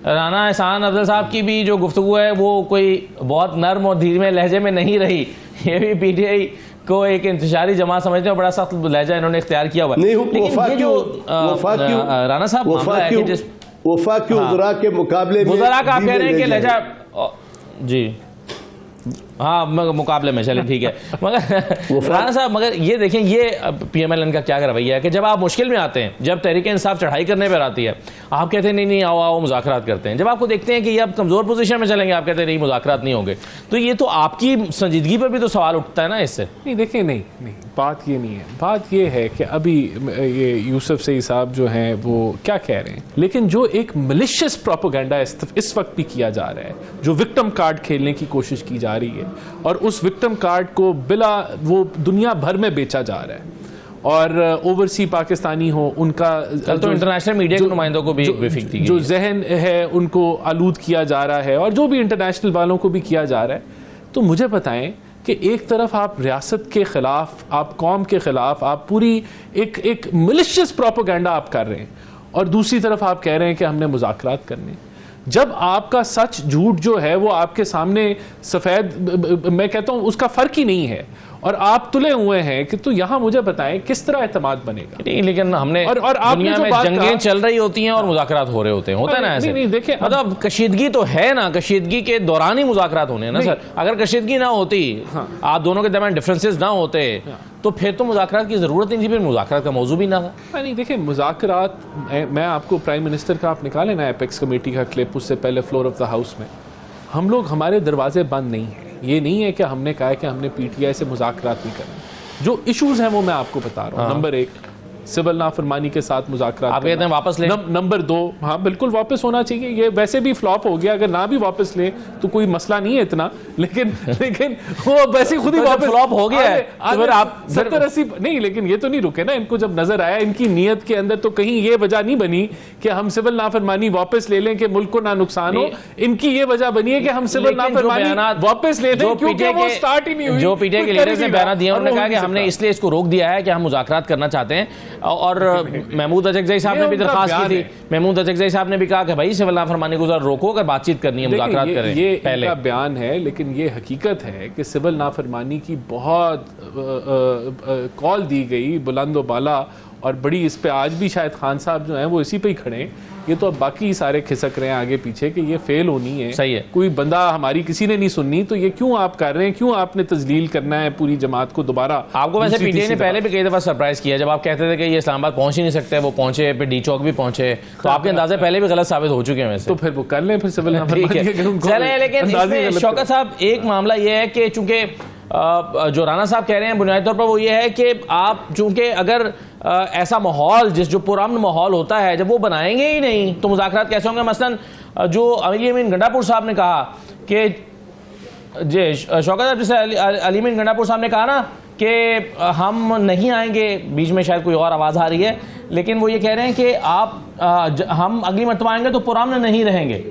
رانا احسان افضل صاحب کی بھی جو گفتگو ہے وہ کوئی بہت نرم اور دھیمے لہجے میں نہیں رہی. یہ بھی پی ٹی آئی کو ایک انتشاری جماعت سمجھتے ہیں, بڑا سخت لہجہ انہوں نے اختیار کیا ہوا ہے. لیکن یہ جو رانا صاحب معاملہ ہے کہ جس وفاقی وزراء کے مقابلے میں وزراء کا آپ کہہ رہے ہیں کہ لہجہ, جی ہاں مقابلے میں چلیں ٹھیک ہے, مگر رانا صاحب مگر یہ دیکھیں یہ پی ایم ایل این کا کیا رویہ ہے کہ جب آپ مشکل میں آتے ہیں, جب تحریک انصاف چڑھائی کرنے پر آتی ہے, آپ کہتے ہیں نہیں آؤ مذاکرات کرتے ہیں. جب آپ کو دیکھتے ہیں کہ یہ اب کمزور پوزیشن میں چلیں گے, آپ کہتے ہیں نہیں مذاکرات نہیں ہوں گے. تو یہ تو آپ کی سنجیدگی پر بھی تو سوال اٹھتا ہے نا اس سے. نہیں دیکھیں, نہیں بات یہ نہیں ہے. بات یہ ہے کہ ابھی یہ یوسف سعید صاحب جو ہیں وہ کیا کہہ رہے ہیں, لیکن جو ایک ملیشیس پروپیگنڈا اس وقت بھی کیا جا رہا ہے, جو وکٹم کارڈ کھیلنے کی کوشش کی جا رہی ہے, اور اس وکٹم کارڈ کو بلا وہ دنیا بھر میں بیچا جا رہا ہے, اور اوورسی پاکستانی ہو ان کا تو انٹرنیشنل میڈیا کے نمائندوں کو بھی جو ذہن ہے ان کو آلود کیا جا رہا ہے, اور جو بھی انٹرنیشنل والوں کو بھی کیا جا رہا ہے. تو مجھے بتائیں کہ ایک طرف آپ ریاست کے خلاف, آپ قوم کے خلاف آپ پوری ایک ملیشیس پروپیگنڈا آپ کر رہے ہیں, اور دوسری طرف آپ کہہ رہے ہیں کہ ہم نے مذاکرات کرنے. جب آپ کا سچ جھوٹ جو ہے وہ آپ کے سامنے سفید, میں کہتا ہوں اس کا فرق ہی نہیں ہے, اور آپ تلے ہوئے ہیں کہ تو یہاں مجھے بتائیں کس طرح اعتماد بنے گا. لیکن ہم نے دنیا میں جنگیں چل رہی ہوتی ہیں اور مذاکرات ہو رہے ہوتے ہیں, ہوتا ہے نا ایسے. نہیں دیکھیں مطلب کشیدگی تو ہے نا, کشیدگی کے دوران ہی مذاکرات ہونے ہیں نا سر. اگر کشیدگی نہ ہوتی, آپ دونوں کے درمیان ڈفرینسز نہ ہوتے, تو پھر تو مذاکرات کی ضرورت نہیں تھی, پھر مذاکرات کا موضوع بھی نہ تھا. نہیں دیکھیں مذاکرات, میں آپ کو پرائم منسٹر کا آپ نکالیں نا ایپیکس کمیٹی کا کلپ, اس سے پہلے فلور آف دا ہاؤس میں ہم لوگ, ہمارے دروازے بند نہیں ہیں. یہ نہیں ہے کہ ہم نے کہا کہ ہم نے پی ٹی آئی سے مذاکرات نہیں کرنے. جو ایشوز ہیں وہ میں آپ کو بتا رہا ہوں. نمبر 1 سول نافرمانی کے ساتھ مذاکرات, آپ کہتے ہیں واپس لیں. نمبر 2 ہاں بالکل واپس ہونا چاہیے. یہ ویسے بھی فلاپ ہو گیا, اگر نہ بھی واپس لیں تو کوئی مسئلہ نہیں ہے اتنا, لیکن وہ ویسے خود ہی واپس فلاپ ہو گیا ہے. آپ 70-80 نہیں, لیکن یہ تو نہیں رکے نا. ان کو جب نظر آیا, ان کی نیت کے اندر تو کہیں یہ وجہ نہیں بنی کہ ہم سول نافرمانی واپس لے لیں کہ ملک کو نہ نقصان ہو. ان کی یہ وجہ بنی ہے کہ ہم سول نافرمانی واپس لے لیں, کیونکہ وہ سٹارٹ ہی نہیں ہوئی. جو پی ٹی آئی کے لیڈرز نے بیانات دیے, انہوں نے کہا کہ ہم نے اس لیے اس کو روک دیا ہے کہ ہم مذاکرات کرنا چاہتے ہیں. اور محمود اچکزئی صاحب نے بھی درخواست کی تھی. محمود اچکزئی صاحب نے بھی کہا کہ بھائی سول نافرمانی کو ذرا روکو, اگر بات چیت کرنی ہے مذاکرات کریں. یہ ان کا بیان ہے, لیکن یہ حقیقت ہے کہ سول نافرمانی کی بہت کال دی گئی بلند و بالا, اور بڑی اس پہ آج بھی شاید خان صاحب جو ہیں وہ اسی پہ ہی کھڑے ہیں یہ تو اب باقی سارے کھسک رہے ہیں آگے پیچھے کہ یہ فیل ہونی ہے. صحیح ہے. کوئی بندہ ہماری کسی نے نہیں سننی تو یہ کیوں آپ کر رہے ہیں, کیوں آپ نے تذلیل کرنا ہے پوری جماعت کو دوبارہ. آپ کو ویسے پی ٹی آئی نے پہلے بھی کئی دفعہ سرپرائز کیا, جب آپ کہتے تھے کہ یہ اسلام آباد پہنچ ہی نہیں سکتے, وہ پہنچے, پھر ڈی چوک بھی پہنچے, تو آپ کے اندازے پہلے بھی غلط ثابت ہو چکے ہیں ویسے. تو پھر وہ کر لیں پھر سول چلیں. لیکن اس میں شوکت صاحب ایک معاملہ یہ ہے کہ چونکہ جو رانا صاحب کہہ رہے ہیں بنیادی طور پر وہ یہ ہے کہ آپ چونکہ اگر ایسا ماحول جو پرامن ماحول ہوتا ہے جب وہ بنائیں گے ہی نہیں تو مذاکرات کیسے ہوں گے. مثلا جو علی امین گنڈا پور صاحب نے کہا کہ جی شوکت صاحب, جیسے علی امین گنڈا پور صاحب نے کہا نا کہ ہم نہیں آئیں گے, بیچ میں شاید کوئی اور آواز آ رہی ہے, لیکن وہ یہ کہہ رہے ہیں کہ ہم اگلی مرتبہ آئیں گے تو پرامن نہیں رہیں گے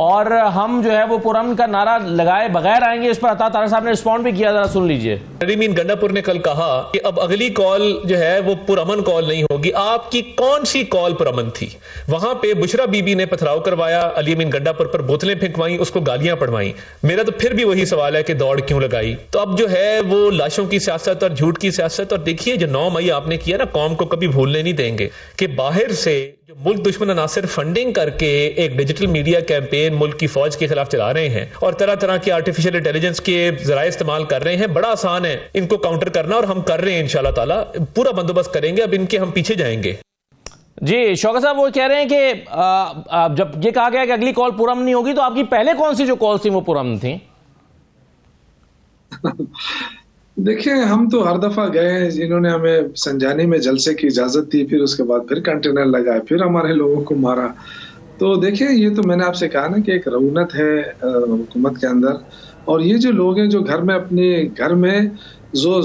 اور ہم جو ہے وہ پرامن کا نعرہ لگائے بغیر آئیں گے. اس پر عطا طاہر صاحب نے رسپونڈ بھی کیا, ذرا سن لیجئے. علی امین گنڈا پور نے کل کہا کہ اب اگلی کال جو ہے وہ پرامن کال نہیں ہوگی. آپ کی کون سی کال پرامن تھی؟ وہاں پہ بشرا بی بی نے پتھراؤ کروایا, علی امین گنڈا پور پر بوتلیں پھینکوائیں, اس کو گالیاں پڑھوائیں. میرا تو پھر بھی وہی سوال ہے کہ دوڑ کیوں لگائی؟ تو اب جو ہے وہ لاشوں کی سیاست اور جھوٹ کی سیاست. اور دیکھیے جو 9 مئی آپ نے کیا نا, قوم کو کبھی بھولنے نہیں دیں گے کہ باہر سے جو ملک دشمن عناصر فنڈنگ کر کے ایک ڈیجیٹل میڈیا کیمپین ملک کی فوج کے خلاف چلا رہے ہیں اور طرح طرح کے آرٹیفیشل انٹیلیجنس کے ذرائع استعمال کر رہے ہیں. بڑا آسان ہے ان کو کاؤنٹر کرنا, اور ہم کر رہے ہیں انشاءاللہ تعالی, پورا بندوبست کریں گے. اب ان کے ہم پیچھے جائیں گے. جی شوکت صاحب وہ کہہ رہے ہیں کہ جب یہ کہا گیا کہ اگلی کال پرامن نہیں ہوگی, تو آپ کی پہلے کون سی جو کال تھی وہ پرامن تھیں؟ دیکھیں ہم تو ہر دفعہ گئے ہیں, انہوں نے ہمیں سنجانی میں جلسے کی اجازت دی, پھر اس کے بعد پھر کنٹینر لگائے, پھر ہمارے لوگوں کو مارا. تو دیکھیں یہ تو میں نے آپ سے کہا نا کہ ایک رعونت ہے حکومت کے اندر, اور یہ جو لوگ ہیں جو گھر میں اپنے گھر میں جو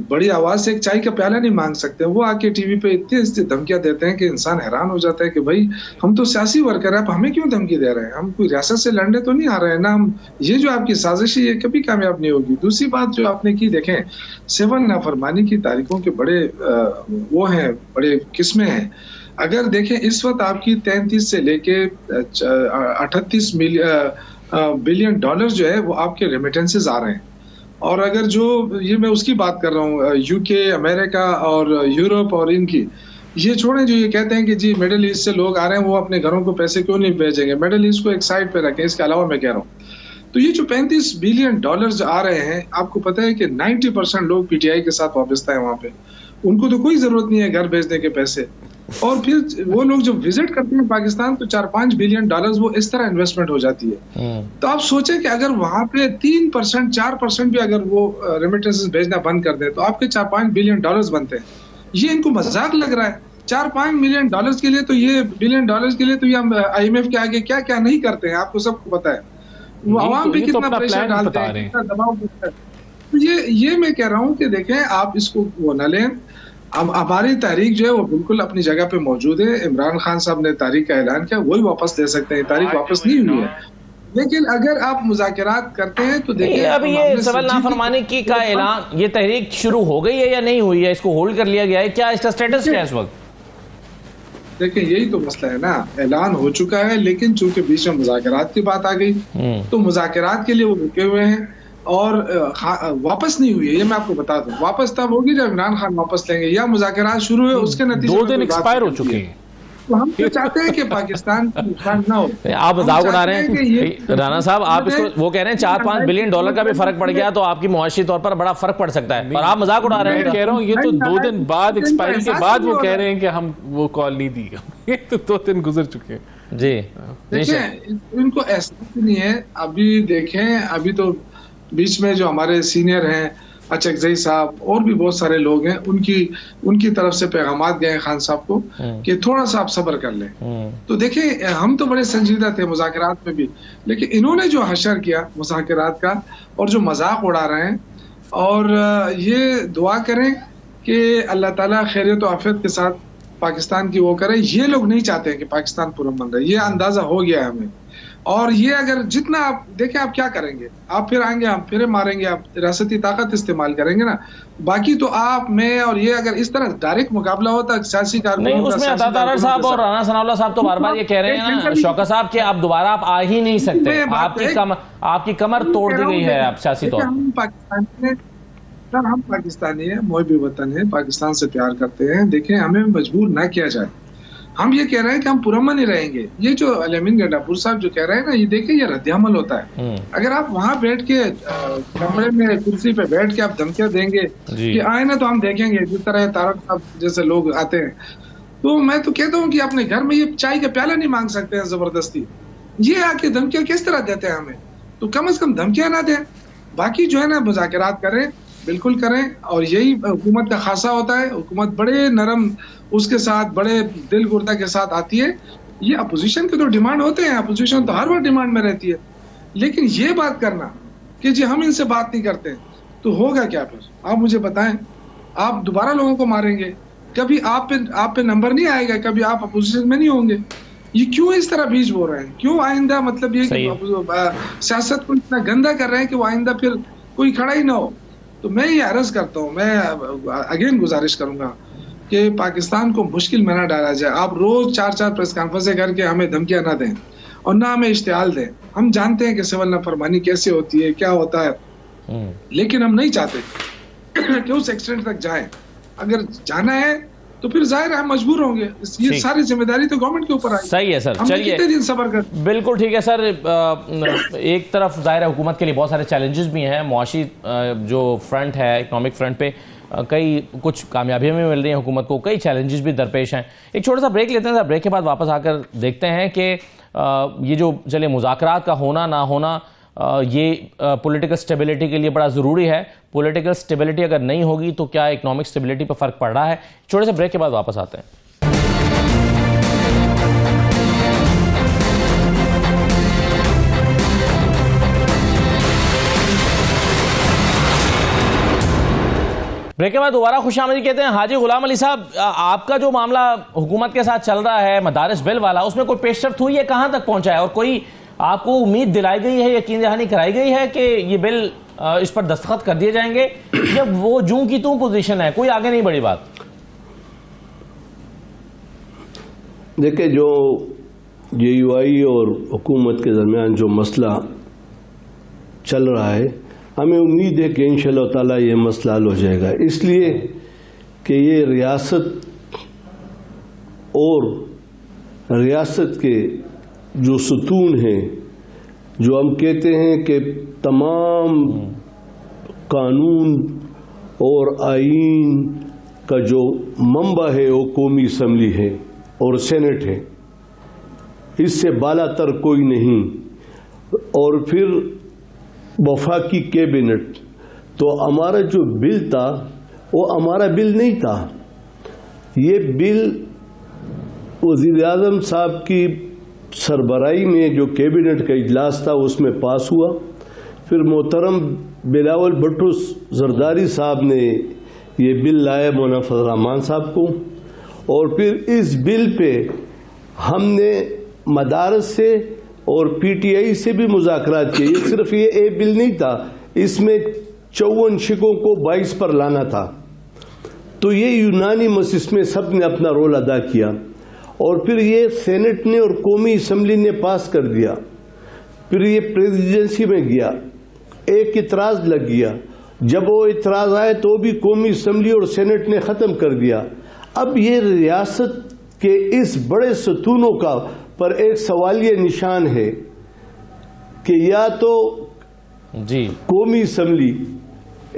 بڑی آواز سے ایک چائے کا پیالہ نہیں مانگ سکتے, وہ آ کے ٹی وی پہ اتنی دھمکیاں دیتے ہیں کہ انسان حیران ہو جاتا ہے کہ بھائی ہم تو سیاسی ورکر ہیں, آپ ہمیں کیوں دھمکی دے رہے ہیں؟ ہم کوئی ریاست سے لڑنے تو نہیں آ رہے ہیں نا. ہم یہ جو آپ کی سازش ہے یہ کبھی کامیاب نہیں ہوگی. دوسری بات جو آپ نے کی, دیکھیں 7 نافرمانی کی تاریخوں کے بڑے وہ ہیں, بڑے قسمیں ہیں. اگر دیکھیں اس وقت آپ کی 33 سے لے کے 38 بلین ڈالر جو ہے وہ آپ کے ریمیٹنسز آ رہے ہیں. اور اگر جو یہ میں اس کی بات کر رہا ہوں, یو کے, امریکہ اور یورپ اور ان کی, یہ چھوڑیں جو یہ کہتے ہیں کہ جی مڈل ایسٹ سے لوگ آ رہے ہیں وہ اپنے گھروں کو پیسے کیوں نہیں بھیجیں گے, مڈل ایسٹ کو ایک سائڈ پہ رکھیں. اس کے علاوہ میں کہہ رہا ہوں تو یہ جو 35 بلین ڈالرز آ رہے ہیں, آپ کو پتہ ہے کہ 90% لوگ پی ٹی آئی کے ساتھ وابستہ ہیں وہاں پہ, ان کو تو کوئی ضرورت نہیں ہے گھر بھیجنے کے پیسے. اور پھر وہ لوگ جو وزٹ کرتے ہیں پاکستان تو 4-5 بلین ڈالرز وہ اس طرح انویسٹمنٹ ہو جاتی ہے. تو آپ سوچیں کہ اگر وہاں پہ 3% 4% بھی اگر وہ ریمیٹنسز بھیجنا بند کر دیں تو آپ کے 4-5 بلین ڈالرز بنتے ہیں. یہ ان کو مذاق لگ رہا ہے. 4-5 ملین ڈالرز کے لیے تو یہ بلین ڈالرز کے لیے تو یہ آئی ایم ایف کے آگے کیا کیا نہیں کرتے ہیں, آپ کو سب کو پتا ہے. وہ عوام پہ کتنا پریشر ڈالتے ہیں, کتنا دباؤ دیتے ہیں. یہ میں کہہ رہا ہوں کہ دیکھیں آپ اس کو وہ نہ لیں. ہماری تحریک جو ہے وہ بالکل اپنی جگہ پہ موجود ہے. عمران خان صاحب نے تحریک کا اعلان کیا, وہی واپس لے سکتے ہیں. تاریخ واپس نہیں ہوئی ہے, لیکن اگر آپ مذاکرات کرتے ہیں تو دیکھیں اب یہ سول نافرمانی کی کا اعلان, یہ تحریک شروع ہو گئی ہے یا نہیں ہوئی ہے, اس کو ہولڈ کر لیا گیا ہے, کیا اس کا سٹیٹس کیا ہے اس وقت؟ دیکھیں یہی تو مسئلہ ہے نا, اعلان ہو چکا ہے لیکن چونکہ بیچ میں مذاکرات کی بات آ گئی تو مذاکرات کے لیے وہ رکے ہوئے ہیں اور واپس نہیں ہوئی ہے. یہ میں آپ کو بتا دوں, واپس تب ہوگی جب عمران خان واپس لیں گے یا مذاکرات شروع ہوئے اس کے نتیجے 2 دن ایکسپائر ہو چکے ہیں. تو ہم تو چاہتے ہیں کہ پاکستان کو نقصان نہ ہو. آپ مذاق اڑا رہے ہیں رانا صاحب, آپ اس کو وہ کہہ رہے ہیں 4-5 بلین ڈالر کا بھی فرق پڑ گیا تو آپ کی معاشی طور پر بڑا فرق پڑ سکتا ہے, اور آپ مذاق اڑا رہے ہیں. کہہ رہا ہوں یہ تو 2 دن بعد ایکسپائری کے بعد وہ کہہ رہے ہیں کہ ہم وہ کال نہیں دی. یہ تو 2 دن گزر چکے ہیں. جی دیکھیں ان کو احساس نہیں ہے. ابھی دیکھیں ابھی تو بیچ میں جو ہمارے سینئر ہیں اچکزئی صاحب اور بھی بہت سارے لوگ ہیں, ان کی طرف سے پیغامات گئے خان صاحب کو کہ تھوڑا سا آپ صبر کر لیں. تو دیکھیں ہم تو بڑے سنجیدہ تھے مذاکرات میں بھی, لیکن انہوں نے جو حشر کیا مذاکرات کا اور جو مذاق اڑا رہے ہیں, اور یہ دعا کریں کہ اللہ تعالیٰ خیریت و عافیت کے ساتھ پاکستان کی وہ کرے. یہ لوگ نہیں چاہتے کہ پاکستان پرامن رہے, یہ اندازہ ہو گیا ہے ہمیں. اور یہ اگر جتنا آپ دیکھیں آپ کیا کریں گے, آپ پھر آئیں گے, ہم پھر ماریں گے, آپ ریاستی طاقت استعمال کریں گے نا. باقی تو آپ میں اور یہ اگر اس طرح ڈائریکٹ مقابلہ ہوتا سیاسی کارکنوں نہیں, اس میں عطا طاہر صاحب اور رانا ثناء اللہ صاحب تو بار بار یہ کہہ رہے ہیں نا شوکت صاحب کہ آپ دوبارہ آپ آ ہی نہیں سکتے, آپ کی کمر توڑ دی گئی ہے آپ سیاسی طور پر. ہم پاکستانی ہیں, محب وطن ہیں, پاکستان سے پیار کرتے ہیں. دیکھیں ہمیں مجبور نہ کیا جائے. ہم یہ کہہ رہے ہیں کہ ہم پرامن ہی رہیں گے. یہ جو الیمین گنڈاپور صاحب جو کہہ رہے ہیں نا، یہ دیکھیں یہ رد عمل ہوتا ہے. اگر آپ وہاں بیٹھ کے کمرے میں کرسی پہ بیٹھ کے آپ دھمکیاں دیں گے کہ آئے نا تو ہم دیکھیں گے، جس طرح طارق صاحب جیسے لوگ آتے ہیں، تو میں تو کہتا ہوں کہ اپنے گھر میں یہ چائے کا پیالہ نہیں مانگ سکتے ہیں زبردستی. یہ آ کے دھمکیاں کس طرح دیتے ہیں ہمیں؟ تو کم از کم دھمکیاں نہ دیں. باقی جو ہے نا مذاکرات کریں، بالکل کریں. اور یہی حکومت کا خاصہ ہوتا ہے. حکومت بڑے نرم اس کے ساتھ، بڑے دل گردہ کے ساتھ آتی ہے. یہ اپوزیشن کے تو ڈیمانڈ ہوتے ہیں، اپوزیشن تو ہر وقت ڈیمانڈ میں رہتی ہے. لیکن یہ بات کرنا کہ جی ہم ان سے بات نہیں کرتے، تو ہوگا کیا پھر؟ آپ مجھے بتائیں. آپ دوبارہ لوگوں کو ماریں گے، کبھی آپ پہ نمبر نہیں آئے گا، کبھی آپ اپوزیشن میں نہیں ہوں گے. یہ کیوں اس طرح بیج بو رہے ہیں؟ کیوں آئندہ مطلب یہ کہ سیاست کو اتنا گندا کر رہے ہیں کہ وہ آئندہ پھر کوئی کھڑا ہی نہ ہو. تو میں یہ عرض کرتا ہوں، میں اگین گزارش کروں گا کہ پاکستان کو مشکل میں نہ ڈالا جائے. آپ روز 4 پریس کانفرنسیں کر کے ہمیں دھمکیاں نہ دیں اور نہ ہمیں اشتعال دیں. ہم جانتے ہیں کہ سول نافرمانی کیسے ہوتی ہے، کیا ہوتا ہے، لیکن ہم نہیں چاہتے کہ اس ایکسٹینٹ تک جائیں. اگر جانا ہے تو پھر ظاہر ہے ہم مجبور ہوں گے. یہ ساری ذمہ داری تو گورنمنٹ کے اوپر آئی. صحیح ہے سر، چلیے کتنے دن صبر کر. بالکل ٹھیک ہے سر. ایک طرف ظاہر ہے حکومت کے لیے بہت سارے چیلنجز بھی ہیں. معاشی جو فرنٹ ہے، اکنامک فرنٹ پہ کئی کچھ کامیابیاں بھی مل رہی ہیں حکومت کو، کئی چیلنجز بھی درپیش ہیں. ایک چھوٹا سا بریک لیتے ہیں. بریک کے بعد واپس آ کر دیکھتے ہیں کہ یہ جو چلے مذاکرات کا ہونا نہ ہونا یہ پولیٹیکل سٹیبلٹی کے لیے بڑا ضروری ہے. پولیٹیکل سٹیبلٹی اگر نہیں ہوگی تو کیا اکنامک سٹیبلٹی پہ فرق پڑ رہا ہے؟ چھوٹے سے بریک کے بعد واپس آتے ہیں. بریک کے بعد دوبارہ خوش آمدید کہتے ہیں. حاجی غلام علی صاحب، آپ کا جو معاملہ حکومت کے ساتھ چل رہا ہے مدارس بل والا، اس میں کوئی پیش رفت ہوئی ہے؟ کہاں تک پہنچا ہے؟ اور کوئی آپ کو امید دلائی گئی ہے، یقین دہانی کرائی گئی ہے کہ یہ بل اس پر دستخط کر دیے جائیں گے؟ جب وہ جوں کی توں پوزیشن ہے، کوئی آگے نہیں بڑھی بات؟ دیکھیں، جو JUI اور حکومت کے درمیان جو مسئلہ چل رہا ہے، ہمیں امید ہے کہ انشاءاللہ تعالیٰ یہ مسئلہ حل ہو جائے گا. اس لیے کہ یہ ریاست اور ریاست کے جو ستون ہیں، جو ہم کہتے ہیں کہ تمام قانون اور آئین کا جو منبع ہے وہ قومی اسمبلی ہے اور سینٹ ہے، اس سے بالا تر کوئی نہیں. اور پھر وفاقی کیبنٹ. تو ہمارا جو بل تھا وہ ہمارا بل نہیں تھا. یہ بل وزیر اعظم صاحب کی سربراہی میں جو کیبنٹ کا اجلاس تھا اس میں پاس ہوا. پھر محترم بلاول بھٹو زرداری صاحب نے یہ بل لائے مولانا فضل الرحمان صاحب کو، اور پھر اس بل پہ ہم نے مدارس سے اور PTI سے بھی مذاکرات کیے. یہ صرف یہ بل نہیں تھا، اس میں 54 شکوں کو 22 پر لانا تھا. تو یہ یونانیمس اس میں سب نے اپنا رول ادا کیا. اور پھر یہ سینٹ نے اور قومی اسمبلی نے پاس کر دیا. پھر یہ پریزیڈنسی میں گیا، ایک اعتراض لگ گیا. جب وہ اعتراض آئے تو بھی قومی اسمبلی اور سینٹ نے ختم کر دیا. اب یہ ریاست کے اس بڑے ستونوں کا پر ایک سوالیہ نشان ہے کہ یا تو قومی اسمبلی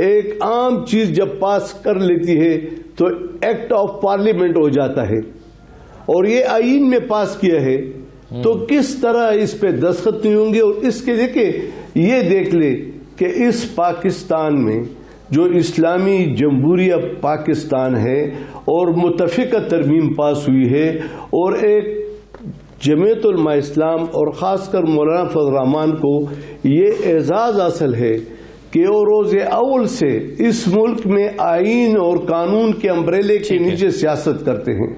ایک عام چیز جب پاس کر لیتی ہے تو ایکٹ آف پارلیمنٹ ہو جاتا ہے، اور یہ آئین میں پاس کیا ہے تو کس طرح اس پہ دستخط نہیں ہوں گے. اور اس کے دیکھیں، یہ دیکھ لے کہ اس پاکستان میں جو اسلامی جمہوریہ پاکستان ہے اور متفقہ ترمیم پاس ہوئی ہے، اور ایک جمعیت علماء اسلام اور خاص کر مولانا فضل الرحمان کو یہ اعزاز حاصل ہے کہ وہ روز اول سے اس ملک میں آئین اور قانون کے امبریلے کے نیچے سیاست کرتے ہیں.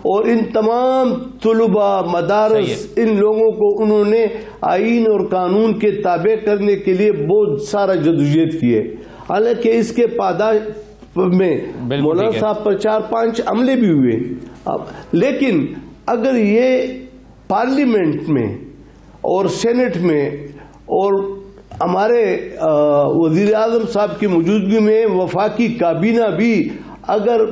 اور ان تمام طلباء، مدارس، ان لوگوں کو انہوں نے آئین اور قانون کے تابع کرنے کے لیے بہت سارا جدوجہد کی ہے. حالانکہ اس کے پاداش میں مولانا صاحب پر 4-5 عملے بھی ہوئے. لیکن اگر یہ پارلیمنٹ میں اور سینٹ میں اور ہمارے وزیر اعظم صاحب کی موجودگی میں وفاقی کابینہ بھی اگر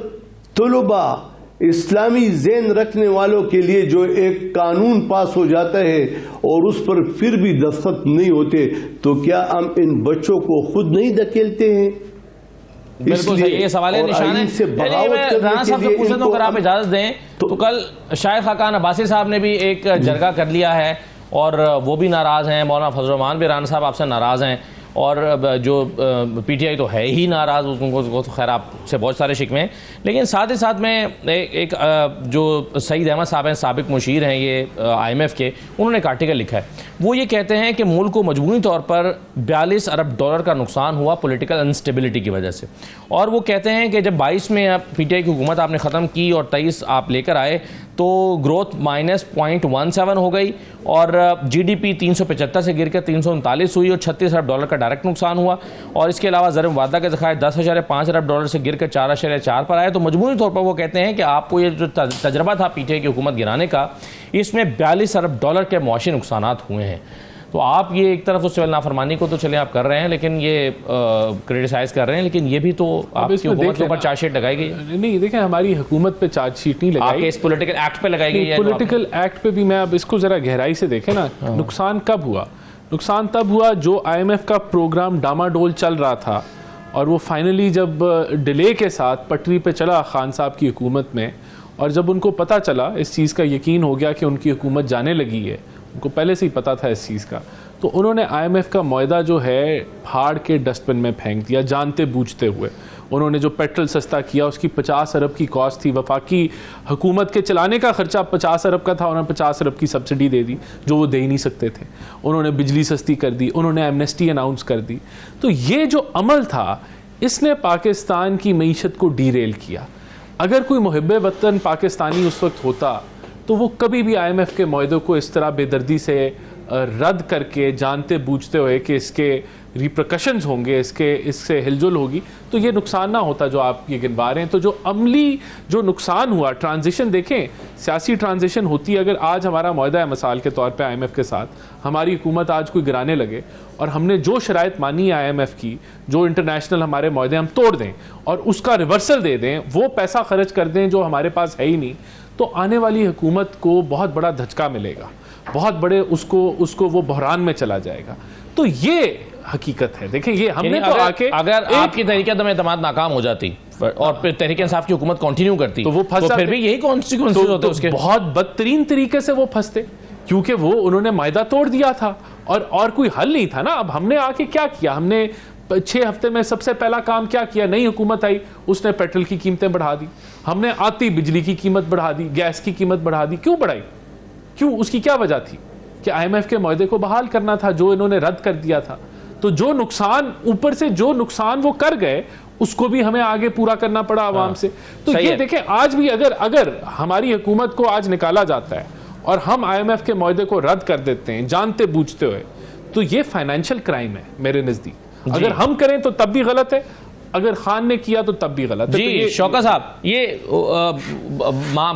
طلباء اسلامی ذہن رکھنے والوں کے لیے جو ایک قانون پاس ہو جاتا ہے اور اس پر پھر بھی دستخط نہیں ہوتے، تو کیا ہم ان بچوں کو خود نہیں دھکیلتے ہیں؟ بالکل صحیح، یہ سوال نشان ہے۔ رانا صاحب سے پوچھتا ہوں، اگر آپ اجازت دیں تو کل شاہد خاقان عباسی صاحب نے بھی ایک جرگہ کر لیا ہے اور وہ بھی ناراض ہیں، مولانا فضل الرحمان بھی رانا صاحب آپ سے ناراض ہیں، اور جو پی ٹی آئی تو ہے ہی ناراض، اس کو تو خیر آپ سے بہت سارے شکوے ہیں، لیکن ساتھ ہی ساتھ میں ایک جو سعید احمد صاحب ہیں، سابق مشیر ہیں یہ آئی ایم ایف کے، انہوں نے ایک آرٹیکل لکھا ہے، وہ یہ کہتے ہیں کہ ملک کو مجموعی طور پر 42 ارب ڈالر کا نقصان ہوا پولیٹیکل انسٹیبلٹی کی وجہ سے، اور وہ کہتے ہیں کہ جب 22 میں پی ٹی آئی کی حکومت آپ نے ختم کی اور 23 آپ لے کر آئے تو گروتھ -0.17 ہو گئی، اور جی ڈی پی 375 سے گر کے 339 ہوئی، اور 36 ارب ڈالر کا ڈائریکٹ نقصان ہوا، اور اس کے علاوہ زر مبادلہ کے ذخائر 10.5 ارب ڈالر سے گر کر 4.4 پر آئے۔ تو مجموعی طور پر وہ کہتے ہیں کہ آپ کو یہ جو تجربہ تھا پی ٹی آئی کی حکومت گرانے کا، اس میں 42 ارب ڈالر کے معاشی نقصانات ہوئے ہیں۔ تو آپ یہ ایک طرف اس نافرمانی کو تو چلیں آپ کر رہے ہیں، لیکن یہ کریٹیسائز کر رہے ہیں، لیکن یہ بھی تو آپ کی حکومت کے اوپر چارج شیٹ لگائی گئی ہے۔ نہیں دیکھیں، ہماری حکومت پہ چارج شیٹ نہیں لگائی، آپ کے اس پولیٹیکل ایکٹ پہ لگائی گئی ہے۔ پولیٹیکل ایکٹ پہ بھی میں اب اس کو ذرا گہرائی سے دیکھیں نا، نقصان کب ہوا؟ نقصان تب ہوا جو آئی ایم ایف کا پروگرام ڈاماڈول چل رہا تھا، اور وہ فائنلی جب ڈیلے کے ساتھ پٹری پہ چلا خان صاحب کی حکومت میں، اور جب ان کو پتہ چلا، اس چیز کا یقین ہو گیا کہ ان کی حکومت جانے لگی ہے، ان کو پہلے سے ہی پتہ تھا اس چیز کا، تو انہوں نے آئی ایم ایف کا معاہدہ جو ہے پھاڑ کے ڈسٹ بن میں پھینک دیا، جانتے بوجھتے ہوئے۔ انہوں نے جو پیٹرول سستا کیا، اس کی 50 ارب کی کاسٹ تھی، وفاقی حکومت کے چلانے کا خرچہ 50 ارب کا تھا، انہوں نے 50 ارب کی سبسڈی دے دی جو وہ دے ہی نہیں سکتے تھے، انہوں نے بجلی سستی کر دی، انہوں نے ایمنسٹی اناؤنس کر دی۔ تو یہ جو عمل تھا، اس نے پاکستان کی معیشت کو ڈی ریل کیا۔ اگر کوئی محب وطن پاکستانی اس وقت ہوتا تو وہ کبھی بھی آئی ایم ایف کے معاہدے کو اس طرح بے دردی سے رد کر کے، جانتے بوجھتے ہوئے کہ اس کے ریپرکشنز ہوں گے، اس سے ہلجل ہوگی، تو یہ نقصان نہ ہوتا جو آپ یہ گنوا رہے ہیں۔ تو جو عملی جو نقصان ہوا، ٹرانزیشن دیکھیں، سیاسی ٹرانزیشن ہوتی ہے۔ اگر آج ہمارا معاہدہ ہے مثال کے طور پہ آئی ایم ایف کے ساتھ، ہماری حکومت آج کوئی گرانے لگے اور ہم نے جو شرائط مانی ہے آئی ایم ایف کی، جو انٹرنیشنل ہمارے معاہدے ہم توڑ دیں اور اس کا ریورسل دے دیں، وہ پیسہ خرچ کر دیں جو ہمارے پاس ہے ہی نہیں، تو آنے والی حکومت کو بہت بڑا دھچکا ملے گا، بہت بڑے اس کو وہ بحران میں چلا جائے گا۔ تو یہ حقیقت ہے۔ دیکھیں، یہ ہم نے تو اگر آپ کی تحریک عدم اعتماد ناکام ہو جاتی اور پھر تحریک انصاف کی حکومت کنٹینیو کرتی تو پھر بھی یہی کانسیکوینسز ہوتے اس کے، بہت بدترین طریقے سے وہ پھنستے، کیونکہ وہ انہوں نے معاہدہ توڑ دیا تھا اور کوئی حل نہیں تھا نا۔ اب ہم نے آ کے کیا کیا؟ ہم نے 6 ہفتے میں سب سے پہلا کام کیا کیا؟ نئی حکومت آئی، اس نے پیٹرول کی قیمتیں بڑھا دی، ہم نے آتی بجلی کی قیمت بڑھا دی، گیس کی قیمت بڑھا دی۔ کیوں بڑھائی؟ کیوں؟ اس کی کیا وجہ تھی؟ کہ آئی ایم ایف کے معاہدے کو بحال کرنا تھا جو انہوں نے رد کر دیا تھا۔ تو جو نقصان اوپر سے جو نقصان وہ کر گئے، اس کو بھی ہمیں آگے پورا کرنا پڑا عوام سے۔ تو یہ دیکھیں، آج بھی اگر ہماری حکومت کو آج نکالا جاتا ہے اور ہم آئی ایم ایف کے معاہدے کو رد کر دیتے ہیں جانتے بوجھتے ہوئے، تو یہ فائنینشیل کرائم ہے میرے نزدیک۔ اگر ہم کریں تو تب بھی غلط ہے، اگر خان نے کیا تو تب بھی غلط ہے۔ جی شوکت صاحب، یہ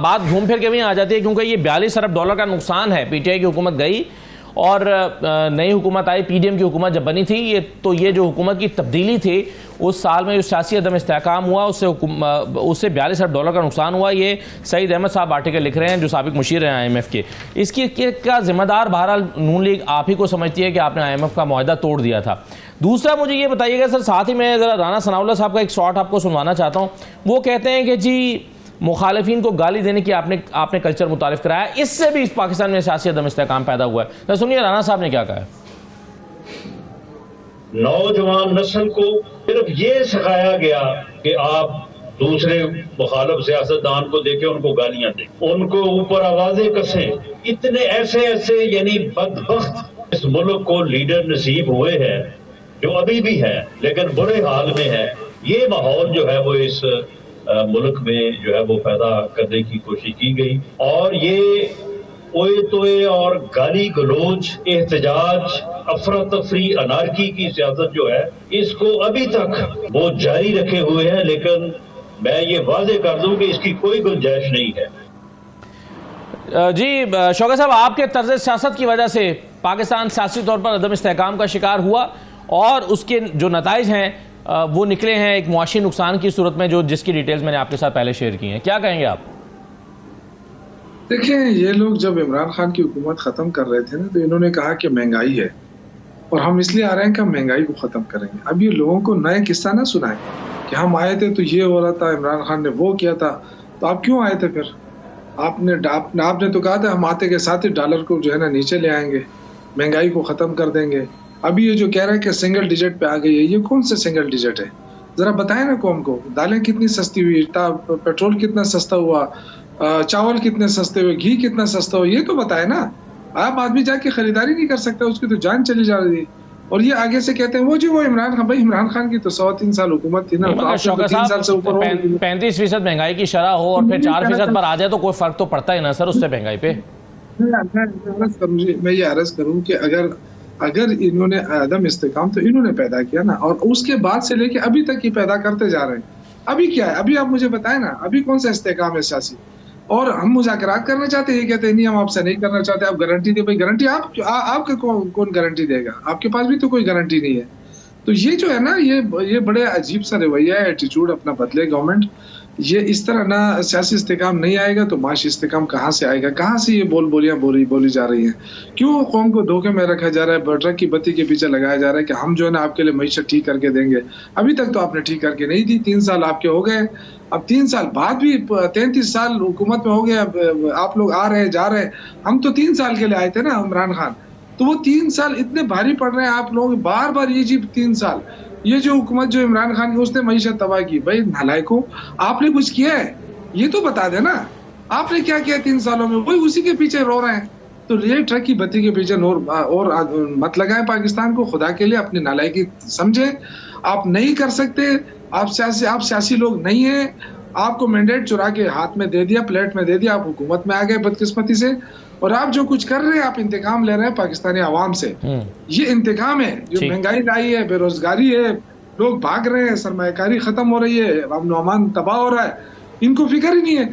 بات گھوم پھر کے بھی آ جاتی ہے، کیونکہ یہ 42 ارب ڈالر کا نقصان ہے۔ پی ٹی آئی کی حکومت گئی اور نئی حکومت آئی، پی ڈی ایم کی حکومت جب بنی تھی، یہ جو حکومت کی تبدیلی تھی اس سال میں جو سیاسی عدم استحکام ہوا، اس سے 42 ارب ڈالر کا نقصان ہوا۔ یہ سعید احمد صاحب آرٹیکل لکھ رہے ہیں جو سابق مشیر ہیں آئی ایم ایف کے۔ اس کی کا ذمہ دار بہرحال نون لیگ آپ ہی کو سمجھتی ہے کہ آپ نے آئی ایم ایف کا معاہدہ توڑ دیا تھا۔ دوسرا مجھے یہ بتائیے گا سر، ساتھ ہی میں ذرا رانا ثناء اللہ صاحب کا ایک شارٹ آپ کو سنوانا چاہتا ہوں۔ وہ کہتے ہیں کہ جی مخالفین کو گالی دینے کی آپ نے کلچر متعارف کرایا، اس سے بھی اس پاکستان میں سیاسی عدم استحکام پیدا ہوا ہے۔ تو سنیے رانا صاحب نے کیا کہا ہے۔ نوجوان نسل کو صرف یہ سکھایا گیا کہ آپ دوسرے مخالف سیاستدان کو دیکھیں، ان کو گالیاں دیں، ان کو اوپر آوازیں کسیں۔ اتنے ایسے یعنی بدبخت اس ملک کو لیڈر نصیب ہوئے ہیں جو ابھی بھی ہے لیکن برے حال میں ہے۔ یہ ماحول جو ہے وہ اس ملک میں جو ہے وہ پیدا کرنے کی کوشش کی گئی، اور یہ اوئے توئے اور گالی گلوچ، احتجاج، افراتفری، انارکی کی سیاست جو ہے، اس کو ابھی تک وہ جاری رکھے ہوئے ہیں، لیکن میں یہ واضح کر دوں کہ اس کی کوئی گنجائش نہیں ہے۔ جی شوکت صاحب، آپ کے طرز سیاست کی وجہ سے پاکستان سیاسی طور پر عدم استحکام کا شکار ہوا، اور اس کے جو نتائج ہیں وہ نکلے ہیں ایک معاشی نقصان کی صورت میں، جس کی ڈیٹیلز میں نے آپ کے ساتھ پہلے شیئر کی ہیں۔ کیا کہیں گے آپ؟ دیکھیں یہ لوگ جب عمران خان کی حکومت ختم کر رہے تھے نا تو انہوں نے کہا کہ مہنگائی ہے اور ہم اس لیے آ رہے ہیں کہ ہم مہنگائی کو ختم کریں گے. اب یہ لوگوں کو نئے قصہ نہ سنائیں کہ ہم آئے تھے تو یہ ہو رہا تھا, عمران خان نے وہ کیا تھا, تو آپ کیوں آئے تھے پھر؟ آپ نے تو کہا تھا ہم آتے کے ساتھ ہی ڈالر کو جو ہے نا نیچے لے آئیں گے, مہنگائی کو ختم کر دیں گے. ابھی یہ جو کہہ رہے ہیں کہ سنگل ڈیجٹ پہ آ گئی ہے, یہ کون سے سنگل ڈیجٹ ہے؟ ذرا بتائیں نا قوم کو. دالیں کتنی سستی ہوئی, پیٹرول کتنا سستا ہوا, چاول کتنے سستے ہوئے, گھی کتنا سستا ہوا, یہ تو بتائے نا. آپ آدمی جا کے خریداری نہیں کر سکتا, اس کی تو جان چلی جا رہی ہے. اور یہ آگے سے کہتے ہیں وہ عمران خان. بھائی عمران خان کی تو 3 سال حکومت تھی نا, 35% مہنگائی کی شرح ہو اور پھر 4% پر آ جائے تو کوئی فرق تو پڑتا ہی نا سر اس سے مہنگائی پہ. میں یہ عرض کروں کہ اگر انہوں نے عدم استحکام تو انہوں نے پیدا کیا نا, اور اس کے بعد سے لے کے ابھی تک یہ پیدا کرتے جا رہے ہیں. ابھی کیا ہے؟ ابھی آپ مجھے بتائیں نا, ابھی کون سا استحکام ہے سیاسی؟ اور ہم مذاکرات کرنا چاہتے ہیں, یہ کہتے ہیں نہیں ہم آپ سے نہیں کرنا چاہتے, آپ گارنٹی دیں. بھائی گارنٹی آپ کے کون گارنٹی دے گا؟ آپ کے پاس بھی تو کوئی گارنٹی نہیں ہے. تو یہ جو ہے نا یہ بڑے عجیب سا رویہ ہے, ایٹیچیوڈ اپنا بدلے گورنمنٹ. یہ اس طرح نہ سیاسی استحکام نہیں آئے گا تو معاشی استحکام کہاں سے آئے گا؟ کہاں سے یہ بولیاں بولی جا رہی ہیں؟ کیوں قوم کو دھوکے میں رکھا جا رہا ہے, ٹرک کی بتی کے پیچھے لگایا جا رہا ہے کہ ہم جو ہے نا آپ کے لیے معیشت ٹھیک کر کے دیں گے. ابھی تک تو آپ نے ٹھیک کر کے نہیں دی. 3 سال آپ کے ہو گئے, اب 3 سال بعد بھی 33 سال حکومت میں ہو گیا, آپ لوگ آ رہے جا رہے. ہم تو 3 سال کے لیے آئے تھے نا عمران خان, تو وہ 3 سال اتنے بھاری پڑ رہے ہیں آپ لوگ بار بار یہ 3 سال یہ جو حکومت جو عمران خان کی اس نے معیشت تباہ کی. بھائی نالائکو, آپ نے کچھ کیا ہے یہ تو بتا دیں نا, آپ نے کیا کیا 3 سالوں میں؟ وہی اسی کے پیچھے رو رہے ہیں. تو یہ ٹرک کی بتی کے پیچھے اور مت لگائیں پاکستان کو, خدا کے لیے اپنی نالائکی سمجھیں. آپ نہیں کر سکتے, آپ سیاسی لوگ نہیں ہیں. آپ کو مینڈیٹ چرا کے ہاتھ میں دے دیا, پلیٹ میں دے دیا, آپ حکومت میں آ گئے بدقسمتی سے, اور آپ جو کچھ کر رہے ہیں آپ انتقام لے رہے ہیں پاکستانی عوام سے. یہ انتقام ہے جو مہنگائی لائی ہے, بے روزگاری ہے, لوگ بھاگ رہے ہیں, سرمایہ کاری ختم ہو رہی ہے, امن و امان تباہ ہو رہا ہے, ان کو فکر ہی نہیں ہے.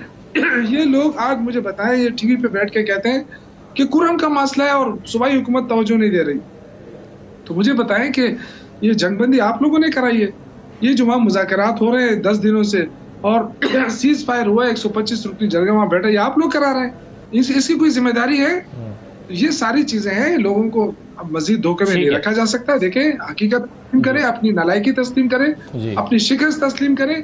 یہ لوگ آج مجھے بتائیں, یہ ٹی وی پہ بیٹھ کے کہتے ہیں کہ قرآن کا مسئلہ ہے اور صوبائی حکومت توجہ نہیں دے رہی. تو مجھے بتائیں کہ یہ جنگ بندی آپ لوگوں نے کرائی ہے. یہ جو وہاں مذاکرات ہو رہے ہیں 10 دنوں سے اور سیز فائر ہوا ہے 125 رکن جرگہ وہاں بیٹھا, یہ آپ لوگ کرا رہے ہیں. اس کی کوئی ذمہ داری ہے؟ یہ ساری چیزیں ہیں, لوگوں کو اب مزید دھوکے میں نہیں رکھا جا سکتا. دیکھیں حقیقت تسلیم کریں, اپنی نالائکی تسلیم کریں, اپنی شکست تسلیم کریں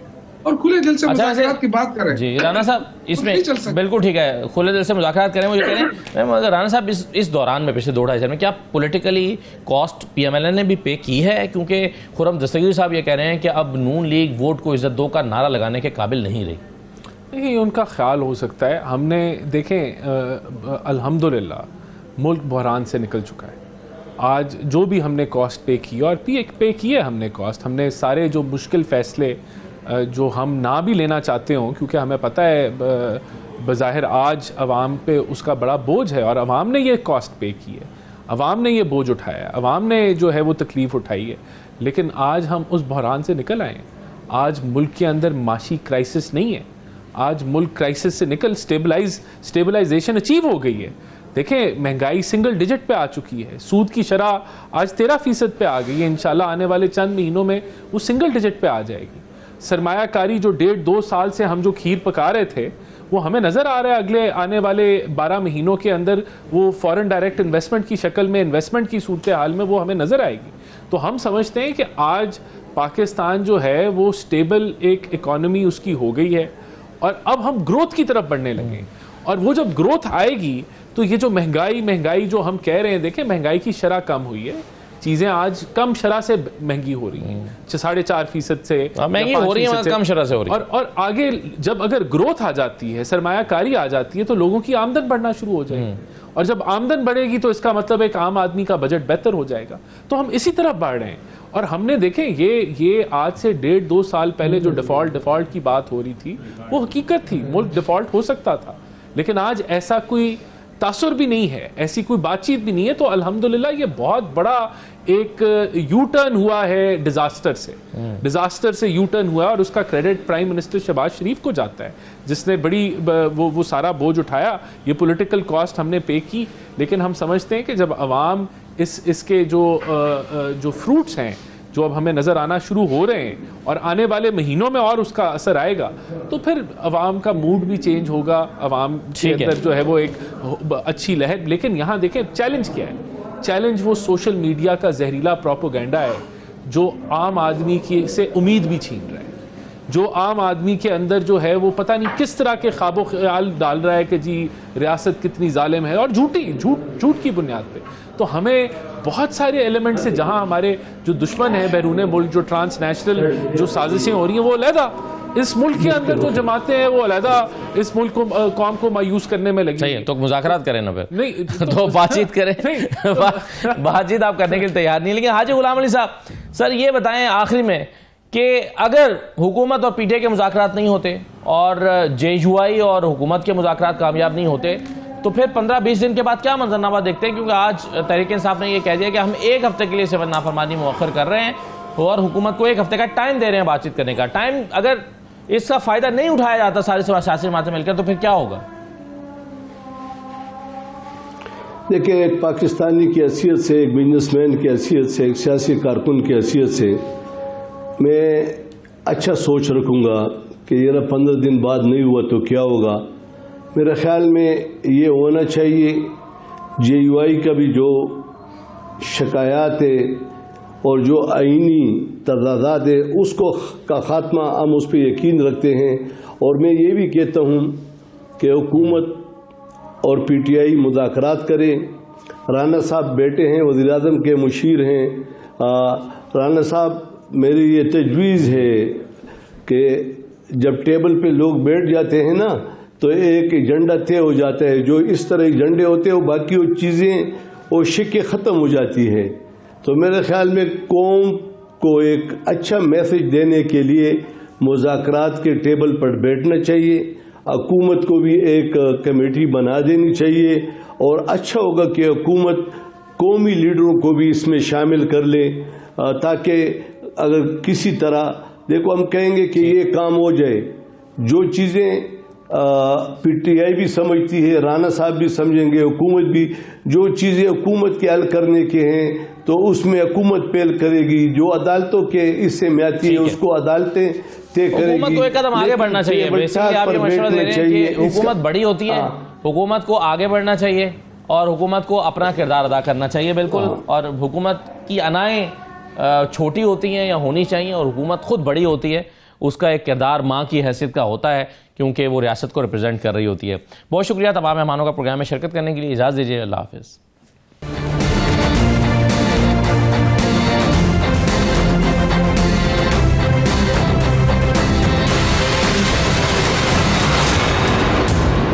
اور کھلے دل سے مذاکرات کی بات کریں. جی رانا صاحب اس میں بالکل ٹھیک ہے, کھلے دل سے مذاکرات کریں. مجھے کہہ رہے ہیں رانا صاحب اس دوران میں پچھلے 2-2.5 سال میں کیا politically cost P M L N نے بھی پے کی ہے؟ کیونکہ خرم دستگیر صاحب یہ کہہ رہے ہیں کہ اب نون لیگ ووٹ کو عزت دو کا نعرہ لگانے کے قابل نہیں رہی. نہیں, ان کا خیال ہو سکتا ہے. ہم نے دیکھیں الحمدللہ ملک بحران سے نکل چکا ہے. آج جو بھی ہم نے کاسٹ پے کی اور پے کی ہے ہم نے کاسٹ, ہم نے سارے جو مشکل فیصلے جو ہم نہ بھی لینا چاہتے ہوں, کیونکہ ہمیں پتہ ہے بظاہر آج عوام پہ اس کا بڑا بوجھ ہے اور عوام نے یہ کاسٹ پے کی ہے, عوام نے یہ بوجھ اٹھایا ہے, عوام نے جو ہے وہ تکلیف اٹھائی ہے. لیکن آج ہم اس بحران سے نکل آئے ہیں. آج ملک کے اندر معاشی کرائسس نہیں ہے, آج ملک کرائسس سے نکل اسٹیبلائزیشن اچیو ہو گئی ہے. دیکھیں مہنگائی سنگل ڈیجٹ پہ آ چکی ہے, سود کی شرح آج 13% پہ آ گئی ہے. انشاءاللہ آنے والے چند مہینوں میں وہ سنگل ڈیجٹ پہ آ جائے گی. سرمایہ کاری جو 1.5-2 سال سے ہم جو کھیر پکا رہے تھے وہ ہمیں نظر آ رہا ہے اگلے آنے والے 12 مہینوں کے اندر وہ فورن ڈائریکٹ انویسٹمنٹ کی شکل میں, انویسٹمنٹ کی صورتحال میں وہ ہمیں نظر آئے گی. تو ہم سمجھتے ہیں کہ آج پاکستان جو ہے وہ سٹیبل ایک اکانومی اس کی ہو گئی ہے اور اب ہم گروتھ کی طرف بڑھنے لگے. اور وہ جب گروتھ آئے گی تو یہ جو مہنگائی جو ہم کہہ رہے ہیں, دیکھیں مہنگائی کی شرح کم ہوئی ہے, چیزیں آج کم شرح سے مہنگی ہو رہی ہیں, 4.5% سے مہنگی ہو رہی ہیں, کم شرح سے ہو رہی ہے. اور آگے جب اگر گروتھ آ جاتی ہے, سرمایہ کاری آ جاتی ہے, تو لوگوں کی آمدن بڑھنا شروع ہو جائے گی. اور جب آمدن بڑھے گی تو اس کا مطلب ایک عام آدمی کا بجٹ بہتر ہو جائے گا. تو ہم اسی طرف بڑھ رہے ہیں. اور ہم نے دیکھیں یہ آج سے 1.5-2 سال پہلے جو ڈیفالٹ کی بات ہو رہی تھی وہ حقیقت تھی. ملک ڈیفالٹ ہو سکتا تھا, لیکن آج ایسا کوئی تاثر بھی نہیں ہے, ایسی کوئی بات چیت بھی نہیں ہے. تو الحمدللہ یہ بہت بڑا ایک یو ٹرن ہوا ہے ڈیزاسٹر سے یو ٹرن ہوا, اور اس کا کریڈٹ پرائم منسٹر شہباز شریف کو جاتا ہے, جس نے بڑی وہ سارا بوجھ اٹھایا. یہ پولیٹیکل کاسٹ ہم نے پے کی, لیکن ہم سمجھتے ہیں کہ جب عوام اس کے جو فروٹس ہیں, جو اب ہمیں نظر آنا شروع ہو رہے ہیں اور آنے والے مہینوں میں اور اس کا اثر آئے گا، تو پھر عوام کا موڈ بھی چینج ہوگا، عوام کے اندر جو ہے وہ ایک اچھی لہر. لیکن یہاں دیکھیں چیلنج کیا ہے. چیلنج وہ سوشل میڈیا کا زہریلا پروپیگنڈا ہے جو عام آدمی کی سے امید بھی چھین رہا ہے، جو عام آدمی کے اندر جو ہے وہ پتہ نہیں کس طرح کے خواب و خیال ڈال رہا ہے کہ جی ریاست کتنی ظالم ہے، اور جھوٹ کی بنیاد پہ. تو ہمیں بہت سارے ایلیمنٹس ہیں جہاں ہمارے جو دشمن ہیں بیرون ملک، جو ٹرانس نیشنل جو سازشیں ہو رہی ہیں وہ علیحدہ، اس ملک کے اندر جو جماعتیں ہیں وہ علیحدہ اس ملک کو قوم کو مایوس کرنے میں لگی ہیں. تو مذاکرات کریں نا پھر، نہیں تو بات چیت کریں. بات چیت آپ کرنے کے لیے تیار نہیں. لیکن حاجی غلام علی صاحب، سر یہ بتائیں آخری میں کہ اگر حکومت اور پی ٹی آئی کے مذاکرات نہیں ہوتے اور جے یو آئی اور حکومت کے مذاکرات کامیاب نہیں ہوتے تو پھر 15-20 دن کے بعد کیا منظرنامہ دیکھتے ہیں؟ کیونکہ آج تحریک انصاف نے یہ کہہ دیا کہ ہم 1 ہفتے کے لیے صفت نافرمانی مؤخر کر رہے ہیں اور حکومت کو 1 ہفتے کا ٹائم دے رہے ہیں بات چیت کرنے کا. ٹائم اگر اس کا فائدہ نہیں اٹھایا جاتا ساری سیاسی جماعتیں مل کر تو پھر کیا ہوگا؟ دیکھیں، ایک پاکستانی کی حیثیت سے، ایک بزنس مین کی حیثیت سے، ایک سیاسی کارکن کی حیثیت سے میں اچھا سوچ رکھوں گا کہ یہ 15 دن بعد نہیں ہوا تو کیا ہوگا. میرے خیال میں یہ ہونا چاہیے جے یو آئی کا بھی جو شکایات ہے اور جو آئینی تضادات ہے اس کو کا خاتمہ ہم اس پہ یقین رکھتے ہیں. اور میں یہ بھی کہتا ہوں کہ حکومت اور پی ٹی آئی مذاکرات کریں. رانا صاحب بیٹے ہیں، وزیر اعظم کے مشیر ہیں. رانا صاحب، میری یہ تجویز ہے کہ جب ٹیبل پہ لوگ بیٹھ جاتے ہیں نا تو ایک ایجنڈا طے ہو جاتا ہے. جو اس طرح ایجنڈے ہوتے ہیں وہ باقی وہ چیزیں وہ شکے ختم ہو جاتی ہے. تو میرے خیال میں قوم کو ایک اچھا میسج دینے کے لیے مذاکرات کے ٹیبل پر بیٹھنا چاہیے. حکومت کو بھی ایک کمیٹی بنا دینی چاہیے اور اچھا ہوگا کہ حکومت قومی لیڈروں کو بھی اس میں شامل کر لے تاکہ اگر کسی طرح دیکھو ہم کہیں گے کہ یہ کام ہو جائے. جو چیزیں پی ٹی آئی بھی سمجھتی ہے، رانا صاحب بھی سمجھیں گے، حکومت بھی، جو چیزیں حکومت کے حل کرنے کے ہیں تو اس میں حکومت پہل کرے گی. جو عدالتوں کے اس سے میں آتی ہے اس کو عدالتیں طے کرے گی. حکومت کو ایک قدم آگے بڑھنا چاہیے. بیسیکلی آپ یہ مشورہ دے رہے ہیں کہ حکومت بڑی ہوتی ہے، حکومت کو آگے بڑھنا چاہیے اور حکومت کو اپنا کردار ادا کرنا چاہیے. بالکل. اور حکومت کی انائیں چھوٹی ہوتی ہیں یا ہونی چاہیے اور حکومت خود بڑی ہوتی ہے، اس کا ایک کردار ماں کی حیثیت کا ہوتا ہے کیونکہ وہ ریاست کو ریپرزینٹ کر رہی ہوتی ہے. بہت شکریہ تمام مہمانوں کا پروگرام میں شرکت کرنے کے لیے. اجازت دیجیے. اللہ حافظ.